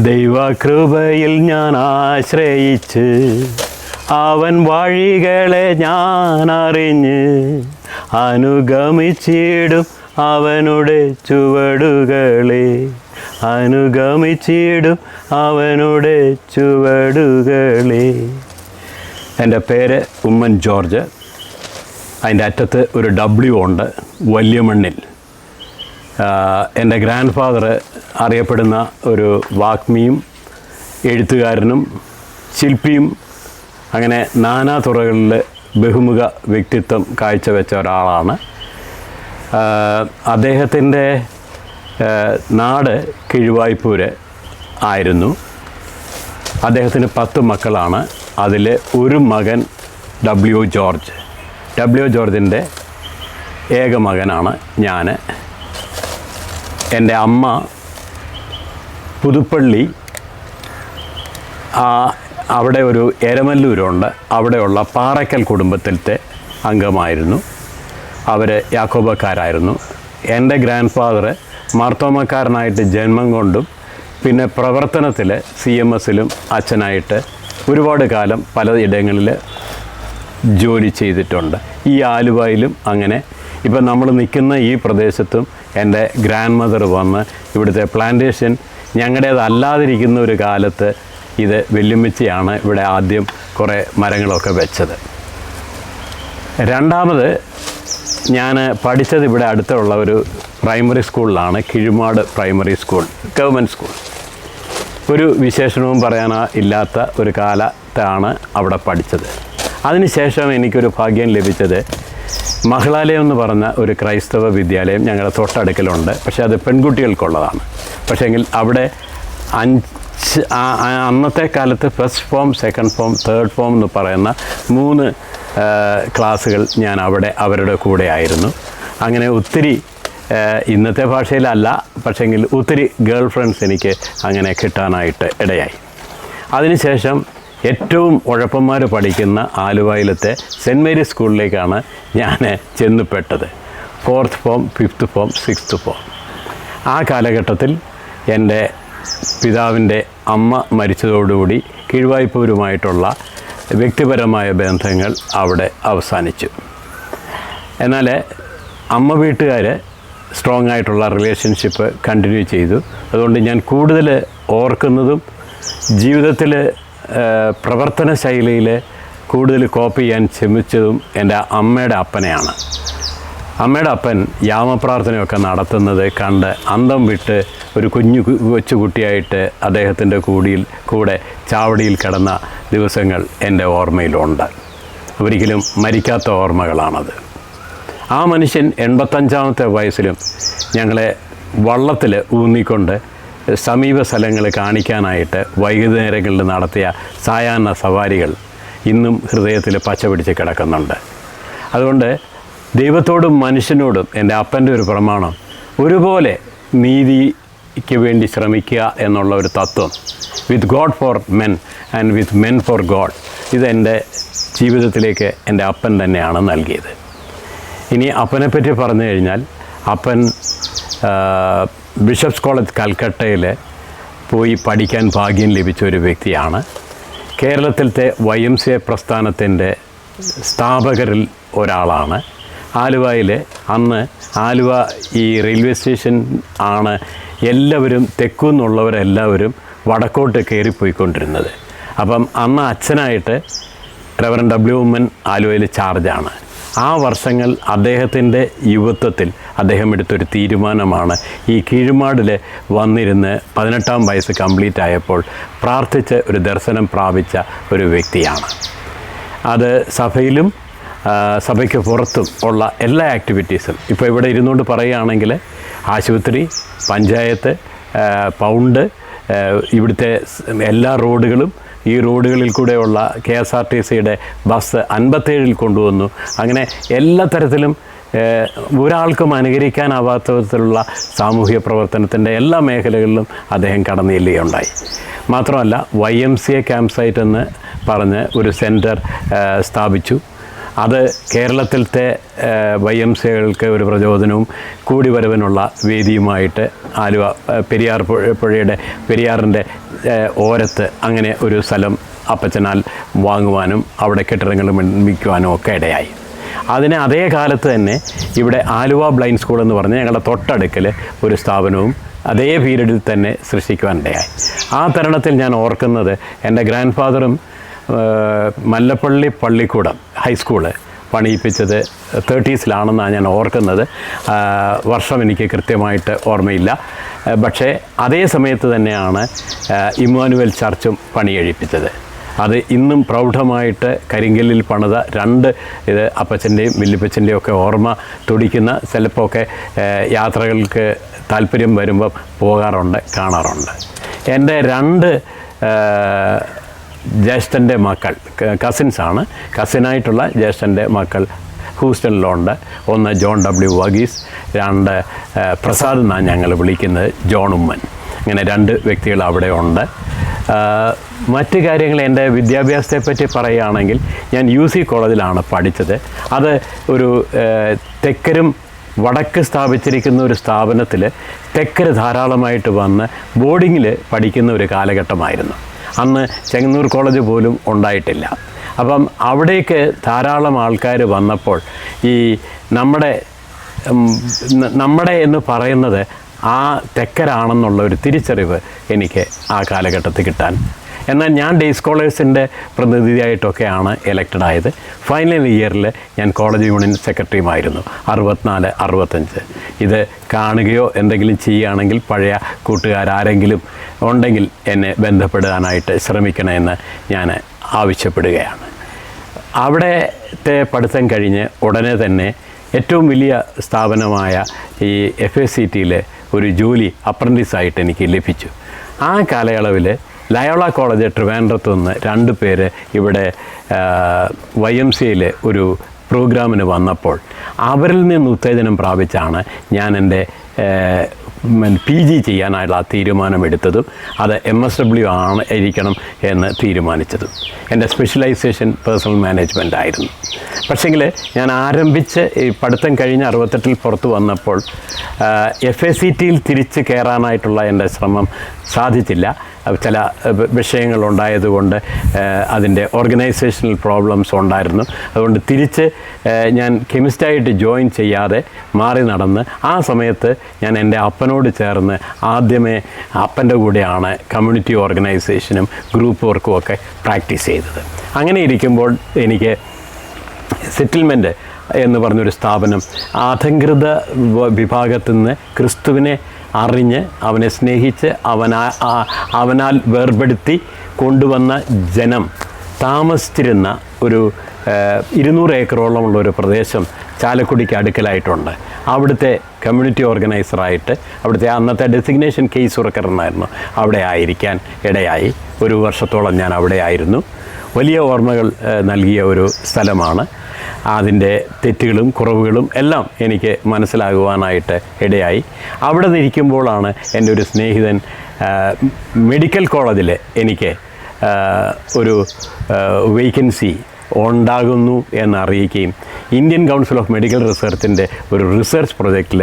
ദൈവകൃപയിൽ ഞാൻ ആശ്രയിച്ച് അവൻ വഴികളെ ഞാൻ അറിഞ്ഞ് അനുഗമിച്ചിടും അവനുടെ ചുവടുകളെ, അനുഗമിച്ചിടും അവനുടെ ചുവടുകളെ. എൻ്റെ പേര് ഉമ്മൻ ജോർജ്. അതിൻ്റെ അറ്റത്ത് ഒരു W ഉണ്ട്, വലിയ മണ്ണിൽ. എൻ്റെ ഗ്രാൻഡ് ഫാദർ അറിയപ്പെടുന്ന ഒരു വാഗ്മിയും എഴുത്തുകാരനും ശില്പിയും അങ്ങനെ നാനാ തുറകളിൽ ബഹുമുഖ വ്യക്തിത്വം കാഴ്ചവെച്ച ഒരാളാണ്. അദ്ദേഹത്തിൻ്റെ നാട് കിഴുവായ്പൂര് ആയിരുന്നു. അദ്ദേഹത്തിന് 10 മക്കളാണ്. അതിൽ ഒരു മകൻ W. ജോർജ്. W. ജോർജിൻ്റെ ഏക മകനാണ് ഞാൻ. എൻ്റെ അമ്മ പുതുപ്പള്ളി, അവിടെ ഒരു എരമല്ലൂരുണ്ട്, അവിടെയുള്ള പാറയ്ക്കൽ കുടുംബത്തിലത്തെ അംഗമായിരുന്നു. അവർ യാക്കോബക്കാരായിരുന്നു. എൻ്റെ ഗ്രാൻഡ് ഫാദർ മാർത്തോമക്കാരനായിട്ട് ജന്മം കൊണ്ടും പിന്നെ പ്രവർത്തനത്തിൽ CMSലും അച്ഛനായിട്ട് ഒരുപാട് കാലം പല ഇടങ്ങളിൽ ജോലി ചെയ്തിട്ടുണ്ട്. ഈ ആലുവയിലും അങ്ങനെ. ഇപ്പം നമ്മൾ നിൽക്കുന്ന ഈ പ്രദേശത്തും എൻ്റെ ഗ്രാൻഡ് മദർ വന്ന് ഇവിടുത്തെ പ്ലാന്റേഷൻ ഞങ്ങളുടേതല്ലാതിരിക്കുന്ന ഒരു കാലത്ത് ഇത് വെല്ലുമിച്ചയാണ് ഇവിടെ ആദ്യം കുറേ മരങ്ങളൊക്കെ വെച്ചത്. രണ്ടാമത് ഞാൻ പഠിച്ചത് ഇവിടെ അടുത്തുള്ള ഒരു പ്രൈമറി സ്കൂളിലാണ്, കിഴുമാട് പ്രൈമറി സ്കൂൾ, ഗവൺമെൻറ് സ്കൂൾ. ഒരു വിശേഷണവും പറയാനില്ലാത്ത ഒരു കാലത്താണ് അവിടെ പഠിച്ചത്. അതിനുശേഷം എനിക്കൊരു ഭാഗ്യം ലഭിച്ചത് മഹിളാലയം എന്ന് പറഞ്ഞ ഒരു ക്രൈസ്തവ വിദ്യാലയം ഞങ്ങളുടെ തൊട്ടടുക്കലുണ്ട്. പക്ഷേ അത് പെൺകുട്ടികൾക്കുള്ളതാണ്. പക്ഷേങ്കിൽ അവിടെ അന്നത്തെ കാലത്ത് first form, second form, third form എന്ന് പറയുന്ന 3 ക്ലാസ്സുകൾ ഞാൻ അവിടെ അവരുടെ കൂടെ ആയിരുന്നു. അങ്ങനെ ഒത്തിരി, ഇന്നത്തെ ഭാഷയിലല്ല, പക്ഷേങ്കിൽ ഒത്തിരി ഗേൾ ഫ്രണ്ട്സ് എനിക്ക് അങ്ങനെ കിട്ടാനായിട്ട് ഇടയായി. അതിനുശേഷം ഏറ്റവും ഉഴപ്പന്മാർ പഠിക്കുന്ന ആലുവയിലത്തെ സെൻറ്റ് മേരീസ് സ്കൂളിലേക്കാണ് ഞാൻ ചെന്നുപെട്ടത്. 4th form, 5th form, 6th form. ആ കാലഘട്ടത്തിൽ എൻ്റെ പിതാവിൻ്റെ അമ്മ മരിച്ചതോടുകൂടി കിഴുവായ്പൂരുമായിട്ടുള്ള വ്യക്തിപരമായ ബന്ധങ്ങൾ അവിടെ അവസാനിച്ചു. എന്നാൽ അമ്മ വീട്ടുകാർ സ്ട്രോങ് ആയിട്ടുള്ള റിലേഷൻഷിപ്പ് കണ്ടിന്യൂ ചെയ്തു. അതുകൊണ്ട് ഞാൻ കൂടുതൽ ഓർക്കുന്നതും ജീവിതത്തിൽ പ്രവർത്തന ശൈലിയിൽ കൂടുതൽ കോപ്പി ചെയ്യാൻ ശ്രമിച്ചതും എൻ്റെ അമ്മയുടെ അപ്പനെയാണ്. അമ്മയുടെ അപ്പൻ യാമപ്രാർത്ഥനയൊക്കെ നടത്തുന്നത് കണ്ട് അന്തം വിട്ട് ഒരു കൊച്ചുകുട്ടിയായിട്ട് അദ്ദേഹത്തിൻ്റെ കൂടെ ചാവടിയിൽ കിടന്ന ദിവസങ്ങൾ എൻ്റെ ഓർമ്മയിലുണ്ട്. ഒരിക്കലും മരിക്കാത്ത ഓർമ്മകളാണത്. ആ മനുഷ്യൻ 85-ാമത്തെ വയസ്സിലും ഞങ്ങളെ വള്ളത്തിൽ ഊന്നിക്കൊണ്ട് സമീപ സ്ഥലങ്ങൾ കാണിക്കാനായിട്ട് വൈകുന്നേരങ്ങളിൽ നടത്തിയ സായാഹ്ന സവാരികൾ ഇന്നും ഹൃദയത്തിൽ പച്ച പിടിച്ച് കിടക്കുന്നുണ്ട്. അതുകൊണ്ട് ദൈവത്തോടും മനുഷ്യനോടും എൻ്റെ അപ്പൻ്റെ ഒരു പ്രമാണം ഒരുപോലെ നീതിക്ക് വേണ്ടി ശ്രമിക്കുക എന്നുള്ള ഒരു തത്വം, with God four men and with men for God, ഇതെൻ്റെ ജീവിതത്തിലേക്ക് എൻ്റെ അപ്പൻ തന്നെയാണ് നൽകിയത്. ഇനി അപ്പനെപ്പറ്റി പറഞ്ഞു കഴിഞ്ഞാൽ, അപ്പൻ ബിഷപ്സ് കോളേജ് കൽക്കട്ടയിൽ പോയി പഠിക്കാൻ ഭാഗ്യം ലഭിച്ച ഒരു വ്യക്തിയാണ്. കേരളത്തിലത്തെ YMCA പ്രസ്ഥാനത്തിൻ്റെ സ്ഥാപകരിൽ ഒരാളാണ്. ആലുവയിൽ അന്ന് ആലുവ ഈ റെയിൽവേ സ്റ്റേഷൻ ആണ് എല്ലാവരും തെക്കുന്നുള്ളവരെല്ലാവരും വടക്കോട്ട് കയറിപ്പോയിക്കൊണ്ടിരുന്നത്. അപ്പം അന്ന് അച്ഛനായിട്ട് റെവറൻഡ് W. ഉമ്മൻ ആലുവയിൽ ചാർജാണ്. ആ വർഷങ്ങൾ അദ്ദേഹത്തിൻ്റെ യുവത്വത്തിൽ അദ്ദേഹം എടുത്തൊരു തീരുമാനമാണ് ഈ കീഴുമാടിൽ വന്നിരുന്ന് 18-ാം വയസ്സ് കംപ്ലീറ്റ് ആയപ്പോൾ പ്രാർത്ഥിച്ച് ഒരു ദർശനം പ്രാപിച്ച ഒരു വ്യക്തിയാണ്. അത് സഭയിലും സഭയ്ക്ക് പുറത്തും ഉള്ള എല്ലാ ആക്ടിവിറ്റീസും, ഇപ്പോൾ ഇവിടെ ഇരുന്നുകൊണ്ട് പറയുകയാണെങ്കിൽ ആശുപത്രി, പഞ്ചായത്ത്, പൗണ്ട്, ഇവിടുത്തെ എല്ലാ റോഡുകളും, ഈ റോഡുകളിൽ കൂടെയുള്ള KSRTCയുടെ ബസ് 57-ൽ കൊണ്ടുവന്നു. അങ്ങനെ എല്ലാ തരത്തിലും ഒരാൾക്കും അനുകരിക്കാനാവാത്ത വിധത്തിലുള്ള സാമൂഹ്യ പ്രവർത്തനത്തിൻ്റെ എല്ലാ മേഖലകളിലും അദ്ദേഹം കടന്നു ചെല്ലുകയുണ്ടായി. മാത്രമല്ല YMCA ക്യാമ്പ് സൈറ്റ് എന്ന് പറഞ്ഞ് ഒരു സെൻറ്റർ സ്ഥാപിച്ചു. അത് കേരളത്തിലത്തെ YMCAകൾക്ക് ഒരു പ്രചോദനവും കൂടി വരവിനുള്ള വേദിയുമായിട്ട് ആലുവ പെരിയാറിൻ്റെ ഓരത്ത് അങ്ങനെ ഒരു സ്ഥലം അപ്പച്ചനാൽ വാങ്ങുവാനും അവിടെ കെട്ടിടങ്ങൾ നിർമ്മിക്കുവാനും ഒക്കെ ഇടയായി. അതിന് അതേ കാലത്ത് തന്നെ ഇവിടെ ആലുവ ബ്ലൈൻഡ് സ്കൂൾ എന്ന് പറഞ്ഞ് ഞങ്ങളുടെ തൊട്ടടുക്കൽ ഒരു സ്ഥാപനവും അതേ പീരീഡിൽ തന്നെ സൃഷ്ടിക്കുവാനിടയായി. ആ തരുണത്തിൽ ഞാൻ ഓർക്കുന്നത് എൻ്റെ ഗ്രാൻഡ് ഫാദറും മല്ലപ്പള്ളി പള്ളിക്കൂടം ഹൈസ്കൂള് പണിയിപ്പിച്ചത് 30s ഞാൻ ഓർക്കുന്നത്. വർഷം എനിക്ക് കൃത്യമായിട്ട് ഓർമ്മയില്ല. പക്ഷേ അതേ സമയത്ത് തന്നെയാണ് ഇമ്മാനുവൽ ചർച്ചും പണിയെഴിപ്പിച്ചത്. അത് ഇന്നും പ്രൗഢമായിട്ട് കരിങ്കല്ലിൽ പണിത 2 ഇത് അപ്പച്ചൻ്റെയും വല്യപ്പച്ചൻ്റെയും ഒക്കെ ഓർമ്മ തുടിക്കുന്ന, ചിലപ്പോൾ ഒക്കെ യാത്രകൾക്ക് താല്പര്യം വരുമ്പോൾ പോകാറുണ്ട്, കാണാറുണ്ട്. എൻ്റെ 2 ജ്യേഷ്ഠൻ്റെ മക്കൾ കസിൻസാണ്. കസിനായിട്ടുള്ള ജ്യേഷ്ഠൻ്റെ മക്കൾ ഹൂസ്റ്റണിലുണ്ട്. ഒന്ന് ജോൺ W. വർഗീസ്, 2 പ്രസാദ് എന്നാണ് ഞങ്ങൾ വിളിക്കുന്നത്, ജോൺ ഉമ്മൻ. അങ്ങനെ 2 വ്യക്തികൾ അവിടെ ഉണ്ട്. മറ്റ് കാര്യങ്ങൾ എൻ്റെ വിദ്യാഭ്യാസത്തെപ്പറ്റി പറയുകയാണെങ്കിൽ ഞാൻ UC കോളേജിലാണ് പഠിച്ചത്. അത് ഒരു തെക്കരും വടക്ക് സ്ഥാപിച്ചിരിക്കുന്ന ഒരു സ്ഥാപനത്തിൽ തെക്കര് ധാരാളമായിട്ട് വന്ന് ബോർഡിങ്ങിൽ പഠിക്കുന്ന ഒരു കാലഘട്ടമായിരുന്നു. അന്ന് ചെങ്ങന്നൂർ കോളേജ് പോലും ഉണ്ടായിട്ടില്ല. അപ്പം അവിടേക്ക് ധാരാളം ആൾക്കാർ വന്നപ്പോൾ ഈ നമ്മുടെ എന്ന് പറയുന്നത് ആ തെക്കരാണെന്നുള്ള ഒരു തിരിച്ചറിവ് എനിക്ക് ആ കാലഘട്ടത്തിൽ കിട്ടാൻ. എന്നാൽ ഞാൻ ഡേ സ്കോളേഴ്സിൻ്റെ പ്രതിനിധിയായിട്ടൊക്കെയാണ് എലക്റ്റഡ് ആയത്. ഫൈനൽ ഇയറിൽ ഞാൻ കോളേജ് യൂണിയൻ സെക്രട്ടറിയുമായിരുന്നു 64-65. ഇത് കാണുകയോ എന്തെങ്കിലും ചെയ്യുകയാണെങ്കിൽ പഴയ കൂട്ടുകാരാരെങ്കിലും ഉണ്ടെങ്കിൽ എന്നെ ബന്ധപ്പെടാനായിട്ട് ശ്രമിക്കണമെന്ന് ഞാൻ ആവശ്യപ്പെടുകയാണ്. അവിടത്തെ പഠിത്തം കഴിഞ്ഞ് ഉടനെ തന്നെ ഏറ്റവും വലിയ സ്ഥാപനമായ ഈ FACTയിൽ ഒരു ജോലി അപ്രൻറ്റീസായിട്ട് എനിക്ക് ലഭിച്ചു. ആ കാലയളവിൽ ലയോള കോളേജ് ട്രിവാൻഡ്രത്ത് നിന്ന് 2 പേര് ഇവിടെ YMCAയിൽ ഒരു പ്രോഗ്രാമിന് വന്നപ്പോൾ അവരിൽ നിന്ന് ഉത്തേജനം പ്രാപിച്ചാണ് ഞാൻ എൻ്റെ PG ചെയ്യാനായുള്ള തീരുമാനമെടുത്തതും അത് MSW ആയിരിക്കണം എന്ന് തീരുമാനിച്ചതും. എൻ്റെ സ്പെഷ്യലൈസേഷൻ പേഴ്സണൽ മാനേജ്മെൻ്റ് ആയിരുന്നു. പക്ഷേങ്കിൽ ഞാൻ ആരംഭിച്ച് ഈ പഠിത്തം കഴിഞ്ഞ് 68 പുറത്ത് വന്നപ്പോൾ FACTയിൽ തിരിച്ച് കയറാനായിട്ടുള്ള എൻ്റെ ശ്രമം സാധിച്ചില്ല. ചില വിഷയങ്ങളുണ്ടായതുകൊണ്ട് അതിൻ്റെ ഓർഗനൈസേഷണൽ പ്രോബ്ലംസ് ഉണ്ടായിരുന്നു. അതുകൊണ്ട് തിരിച്ച് ഞാൻ കെമിസ്റ്റായിട്ട് ജോയിൻ ചെയ്യാതെ മാറി നടന്ന് ആ സമയത്ത് ഞാൻ എൻ്റെ അപ്പനോട് ചേർന്ന് ആദ്യമേ അപ്പൻ്റെ കൂടെയാണ് കമ്മ്യൂണിറ്റി ഓർഗനൈസേഷനും ഗ്രൂപ്പ് വർക്കും ഒക്കെ പ്രാക്ടീസ് ചെയ്തത്. അങ്ങനെ ഇരിക്കുമ്പോൾ എനിക്ക് സെറ്റിൽമെൻറ്റ് എന്ന് പറഞ്ഞൊരു സ്ഥാപനം അധംകൃത വിഭാഗത്തിൽ നിന്ന് ക്രിസ്തുവിനെ അറിഞ്ഞ് അവനെ സ്നേഹിച്ച് അവനാൽ വേർപെടുത്തി കൊണ്ടുവന്ന ജനം താമസിച്ചിരുന്ന ഒരു 200 ഏക്കറോളമുള്ള ഒരു പ്രദേശം ചാലക്കുടിക്ക് അടുക്കലായിട്ടുണ്ട്. അവിടുത്തെ കമ്മ്യൂണിറ്റി ഓർഗനൈസറായിട്ട് അവിടുത്തെ അന്നത്തെ ഡെസിഗ്നേഷൻ കേസ് വർക്കറിനായിരുന്നു അവിടെ ആയിരിക്കാൻ ഇടയായി. 1 വർഷത്തോളം ഞാൻ അവിടെ ആയിരുന്നു. വലിയ ഓർമ്മകൾ നൽകിയ ഒരു സ്ഥലമാണ്. അതിൻ്റെ തെറ്റുകളും കുറവുകളും എല്ലാം എനിക്ക് മനസ്സിലാകുവാനായിട്ട് ഇടയായി. അവിടെ നിന്നിരിക്കുമ്പോഴാണ് എൻ്റെ ഒരു സ്നേഹിതൻ മെഡിക്കൽ കോളേജിൽ എനിക്ക് ഒരു വേക്കൻസി ഉണ്ടാകുന്നു എന്നറിയിക്കുകയും ഇന്ത്യൻ കൗൺസിൽ ഓഫ് മെഡിക്കൽ റിസർച്ചിൻ്റെ ഒരു റിസർച്ച് പ്രൊജക്റ്റിൽ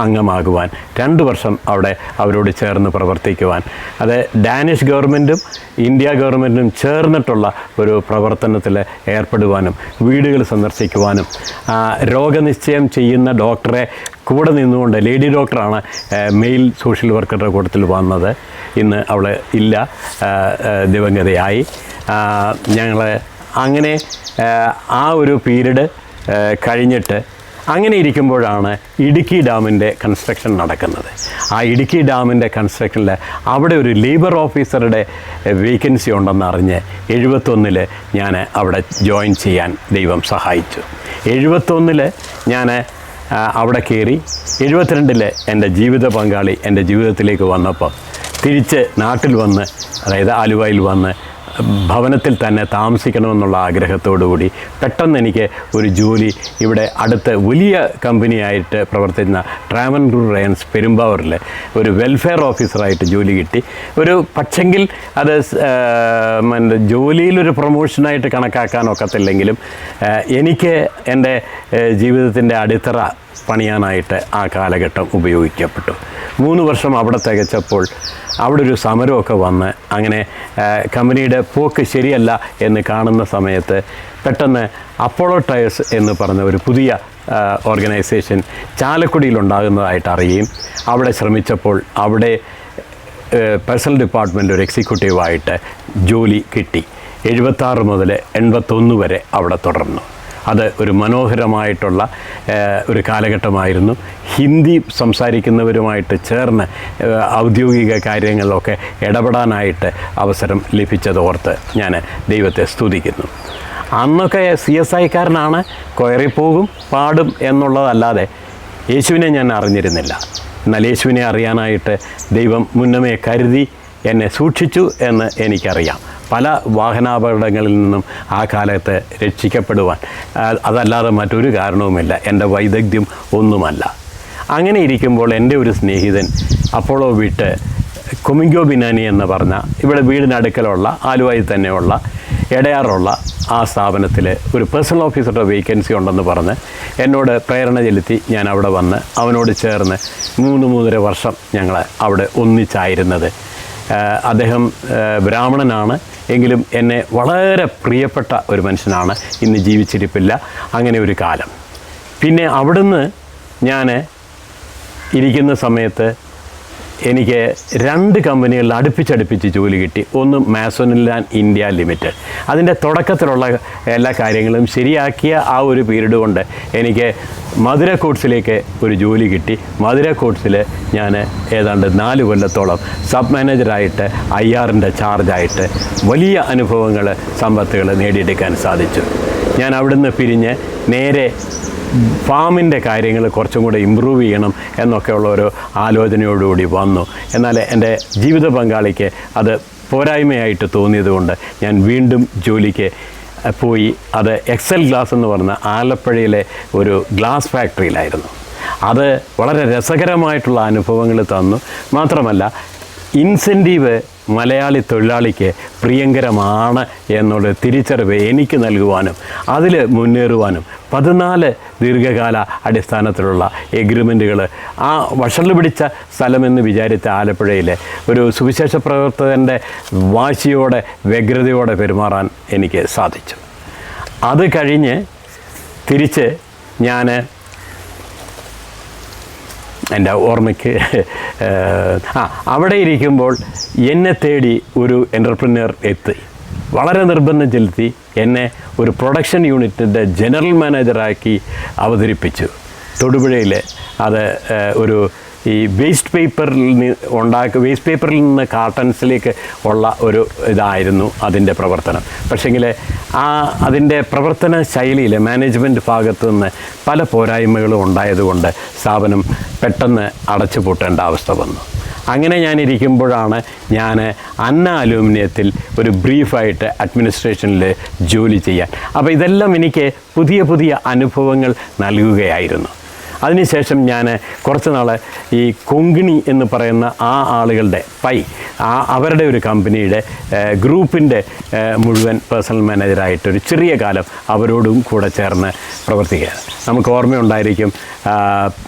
അംഗമാകുവാൻ 2 വർഷം അവിടെ അവരോട് ചേർന്ന് പ്രവർത്തിക്കുവാൻ, അത് ഡാനിഷ് ഗവൺമെൻറ്റും ഇന്ത്യ ഗവൺമെൻറ്റും ചേർന്നിട്ടുള്ള ഒരു പ്രവർത്തനത്തിൽ ഏർപ്പെടുവാനും വീടുകൾ സന്ദർശിക്കുവാനും രോഗനിശ്ചയം ചെയ്യുന്ന ഡോക്ടറെ കൂടെ നിന്നുകൊണ്ട്, ലേഡി ഡോക്ടറാണ് മെയിൽ സോഷ്യൽ വർക്കറുടെ കൂട്ടത്തിൽ വന്നത്. ഇന്ന് അവൾ ഇല്ല, ദിവംഗതയായി. ഞങ്ങൾ അങ്ങനെ ആ ഒരു പീരീഡ് കഴിഞ്ഞിട്ട് അങ്ങനെ ഇരിക്കുമ്പോഴാണ് ഇടുക്കി ഡാമിൻ്റെ കൺസ്ട്രക്ഷൻ നടക്കുന്നത്. ആ ഇടുക്കി ഡാമിൻ്റെ കൺസ്ട്രക്ഷനിൽ അവിടെ ഒരു ലേബർ ഓഫീസറുടെ വേക്കൻസി ഉണ്ടെന്ന് അറിഞ്ഞ് 71 ഞാൻ അവിടെ ജോയിൻ ചെയ്യാൻ ദൈവം സഹായിച്ചു. 71 ഞാൻ അവിടെ കയറി. 72 എൻ്റെ ജീവിത പങ്കാളി എൻ്റെ ജീവിതത്തിലേക്ക് വന്നപ്പോൾ തിരിച്ച് നാട്ടിൽ വന്ന്, അതായത് ആലുവയിൽ വന്ന് ഭവനത്തിൽ തന്നെ താമസിക്കണമെന്നുള്ള ആഗ്രഹത്തോടു കൂടി പെട്ടെന്ന് എനിക്ക് ഒരു ജോലി ഇവിടെ അടുത്ത് വലിയ കമ്പനിയായിട്ട് പ്രവർത്തിക്കുന്ന ട്രാവൻകൂർ റയൻസ് പെരുമ്പാവൂരിൽ ഒരു വെൽഫെയർ ഓഫീസറായിട്ട് ജോലി കിട്ടി. ഒരു പക്ഷെങ്കിൽ അത് ജോലിയിലൊരു പ്രൊമോഷനായിട്ട് കണക്കാക്കാൻ ഒക്കത്തില്ലെങ്കിലും എനിക്ക് എൻ്റെ ജീവിതത്തിൻ്റെ അടിത്തറ പണിയാനായിട്ട് ആ കാലഘട്ടം ഉപയോഗിക്കപ്പെട്ടു. 3 വർഷം അവിടെ തികച്ചപ്പോൾ അവിടെ ഒരു സമരമൊക്കെ വന്ന് അങ്ങനെ കമ്പനിയുടെ പോക്ക് ശരിയല്ല എന്ന് കാണുന്ന സമയത്ത് പെട്ടെന്ന് അപ്പോളോ ടയേഴ്സ് എന്ന് പറഞ്ഞ ഒരു പുതിയ ഓർഗനൈസേഷൻ ചാലക്കുടിയിലുണ്ടാകുന്നതായിട്ട് അറിയുകയും അവിടെ ശ്രമിച്ചപ്പോൾ അവിടെ പേഴ്സണൽ ഡിപ്പാർട്ട്മെൻ്റ് ഒരു എക്സിക്യൂട്ടീവായിട്ട് ജോലി കിട്ടി. 76 മുതൽ 81 വരെ അവിടെ തുടർന്നു. അത് ഒരു മനോഹരമായിട്ടുള്ള ഒരു കാലഘട്ടമായിരുന്നു. ഹിന്ദി സംസാരിക്കുന്നവരുമായിട്ട് ചേർന്ന് ഔദ്യോഗിക കാര്യങ്ങളിലൊക്കെ ഇടപെടാനായിട്ട് അവസരം ലഭിച്ചതോർത്ത് ഞാൻ ദൈവത്തെ സ്തുതിക്കുന്നു. അന്നൊക്കെ CSIക്കാരനാണ്, കൊയറിപ്പോകും പാടും എന്നുള്ളതല്ലാതെ യേശുവിനെ ഞാൻ അറിഞ്ഞിരുന്നില്ല. എന്നാൽ യേശുവിനെ അറിയാനായിട്ട് ദൈവം മുന്നമേ കരുതി എന്നെ സൂക്ഷിച്ചു എന്ന് എനിക്കറിയാം. പല വാഹനാപകടങ്ങളിൽ നിന്നും ആ കാലത്ത് രക്ഷിക്കപ്പെടുവാൻ അതല്ലാതെ മറ്റൊരു കാരണവുമില്ല, എൻ്റെ വൈദഗ്ധ്യം ഒന്നുമല്ല. അങ്ങനെ ഇരിക്കുമ്പോൾ എൻ്റെ ഒരു സ്നേഹിതൻ അപ്പോളോ വിട്ട് കൊമിങ്കോ ബിനാനി എന്ന് പറഞ്ഞ ഇവിടെ വീടിനടുക്കലുള്ള ആലുവയിൽ തന്നെയുള്ള എടയാറുള്ള ആ സ്ഥാപനത്തിൽ ഒരു പേഴ്സണൽ ഓഫീസറുടെ വേക്കൻസി ഉണ്ടെന്ന് പറഞ്ഞ് എന്നോട് പ്രേരണ ചെലുത്തി ഞാൻ അവിടെ വന്ന് അവനോട് ചേർന്ന് 3-3.5 വർഷം ഞങ്ങൾ അവിടെ ഒന്നിച്ചായിരുന്നത്. അദ്ദേഹം ബ്രാഹ്മണനാണ് എങ്കിലും എന്നെ വളരെ പ്രിയപ്പെട്ട ഒരു മനുഷ്യനാണ്. ഇന്ന് ജീവിച്ചിരിപ്പില്ല. അങ്ങനെ ഒരു കാലം. പിന്നെ അവിടുന്ന് ഞാൻ ഇരിക്കുന്ന സമയത്ത് എനിക്ക് 2 കമ്പനികളിൽ അടുപ്പിച്ചടുപ്പിച്ച് ജോലി കിട്ടി. ഒന്ന് മാസോണിലാൻ ഇന്ത്യ ലിമിറ്റഡ്. അതിൻ്റെ തുടക്കത്തിലുള്ള എല്ലാ കാര്യങ്ങളും ശരിയാക്കിയ ആ ഒരു പീരീഡ് കൊണ്ട് എനിക്ക് മധുര കോട്ട്സിലേക്ക് ഒരു ജോലി കിട്ടി. മധുര കോട്ട്സിൽ ഞാൻ ഏതാണ്ട് 4 കൊല്ലത്തോളം സബ് മാനേജറായിട്ട് IRൻ്റെ ചാർജായിട്ട് വലിയ അനുഭവങ്ങൾ സമ്പത്തുകൾ നേടിയെടുക്കാൻ സാധിച്ചു. ഞാൻ അവിടുന്ന് പിരിഞ്ഞ് നേരെ ഫാമിൻ്റെ കാര്യങ്ങൾ കുറച്ചും കൂടെ ഇമ്പ്രൂവ് ചെയ്യണം എന്നൊക്കെയുള്ള ഒരു ആലോചനയോടുകൂടി വന്നു. എന്നാൽ എൻ്റെ ജീവിത പങ്കാളിക്ക് അത് പോരായ്മയായിട്ട് തോന്നിയതുകൊണ്ട് ഞാൻ വീണ്ടും ജോലിക്ക് പോയി. അത് എക്സൽ ഗ്ലാസ് എന്ന് പറഞ്ഞ ആലപ്പുഴയിലെ ഒരു ഗ്ലാസ് ഫാക്ടറിയിലായിരുന്നു. അത് വളരെ രസകരമായിട്ടുള്ള അനുഭവങ്ങൾ തന്നു. മാത്രമല്ല ഇൻസെൻറ്റീവ് മലയാളി തൊഴിലാളിക്ക് പ്രിയങ്കരമാണ് എന്നുള്ള തിരിച്ചറിവ് എനിക്ക് നൽകുവാനും അതിൽ മുന്നേറുവാനും 14 ദീർഘകാല അടിസ്ഥാനത്തിലുള്ള എഗ്രിമെൻറ്റുകൾ ആ വഷള് പിടിച്ച സ്ഥലമെന്ന് വിചാരിച്ച ആലപ്പുഴയിലെ ഒരു സുവിശേഷ പ്രവർത്തകൻ്റെ വാശിയോടെ വ്യഗ്രതയോടെ പെരുമാറാൻ എനിക്ക് സാധിച്ചു. അത് കഴിഞ്ഞ് തിരിച്ച് ഞാൻ എൻ്റെ ഓർമ്മയ്ക്ക് അവിടെ ഇരിക്കുമ്പോൾ എന്നെ തേടി ഒരു എൻ്റർപ്രന്യർ എത്തി. വളരെ നിർബന്ധം ചെലുത്തി എന്നെ ഒരു പ്രൊഡക്ഷൻ യൂണിറ്റിൻ്റെ ജനറൽ മാനേജറാക്കി അവതരിപ്പിച്ചു. തൊടുപുഴയിൽ അത് ഒരു ഈ വേസ്റ്റ് പേപ്പറിൽ നിന്ന് കാർട്ടൺസിലേക്ക് ഉള്ള ഒരു ഇതായിരുന്നു അതിൻ്റെ പ്രവർത്തനം. പക്ഷേങ്കിൽ അതിൻ്റെ പ്രവർത്തന ശൈലിയിൽ മാനേജ്മെൻറ്റ് ഭാഗത്തു നിന്ന് പല പോരായ്മകളും ഉണ്ടായതുകൊണ്ട് സ്ഥാപനം പെട്ടെന്ന് അടച്ചുപൂട്ടേണ്ട അവസ്ഥ വന്നു. അങ്ങനെ ഞാനിരിക്കുമ്പോഴാണ് ഞാൻ അന്ന അലൂമിനിയത്തിൽ ഒരു ബ്രീഫായിട്ട് അഡ്മിനിസ്ട്രേഷനിൽ ജോലി ചെയ്യാൻ. അപ്പോൾ ഇതെല്ലാം എനിക്ക് പുതിയ പുതിയ അനുഭവങ്ങൾ നൽകുകയായിരുന്നു. അതിനുശേഷം ഞാൻ കുറച്ച് നാൾ ഈ കൊങ്കിണി എന്ന് പറയുന്ന ആ ആളുകളുടെ അവരുടെ ഒരു കമ്പനിയുടെ ഗ്രൂപ്പിൻ്റെ മുഴുവൻ പേഴ്സണൽ മാനേജറായിട്ടൊരു ചെറിയ കാലം അവരോടും കൂടെ ചേർന്ന് പ്രവർത്തിക്കുക. നമുക്ക് ഓർമ്മയുണ്ടായിരിക്കും,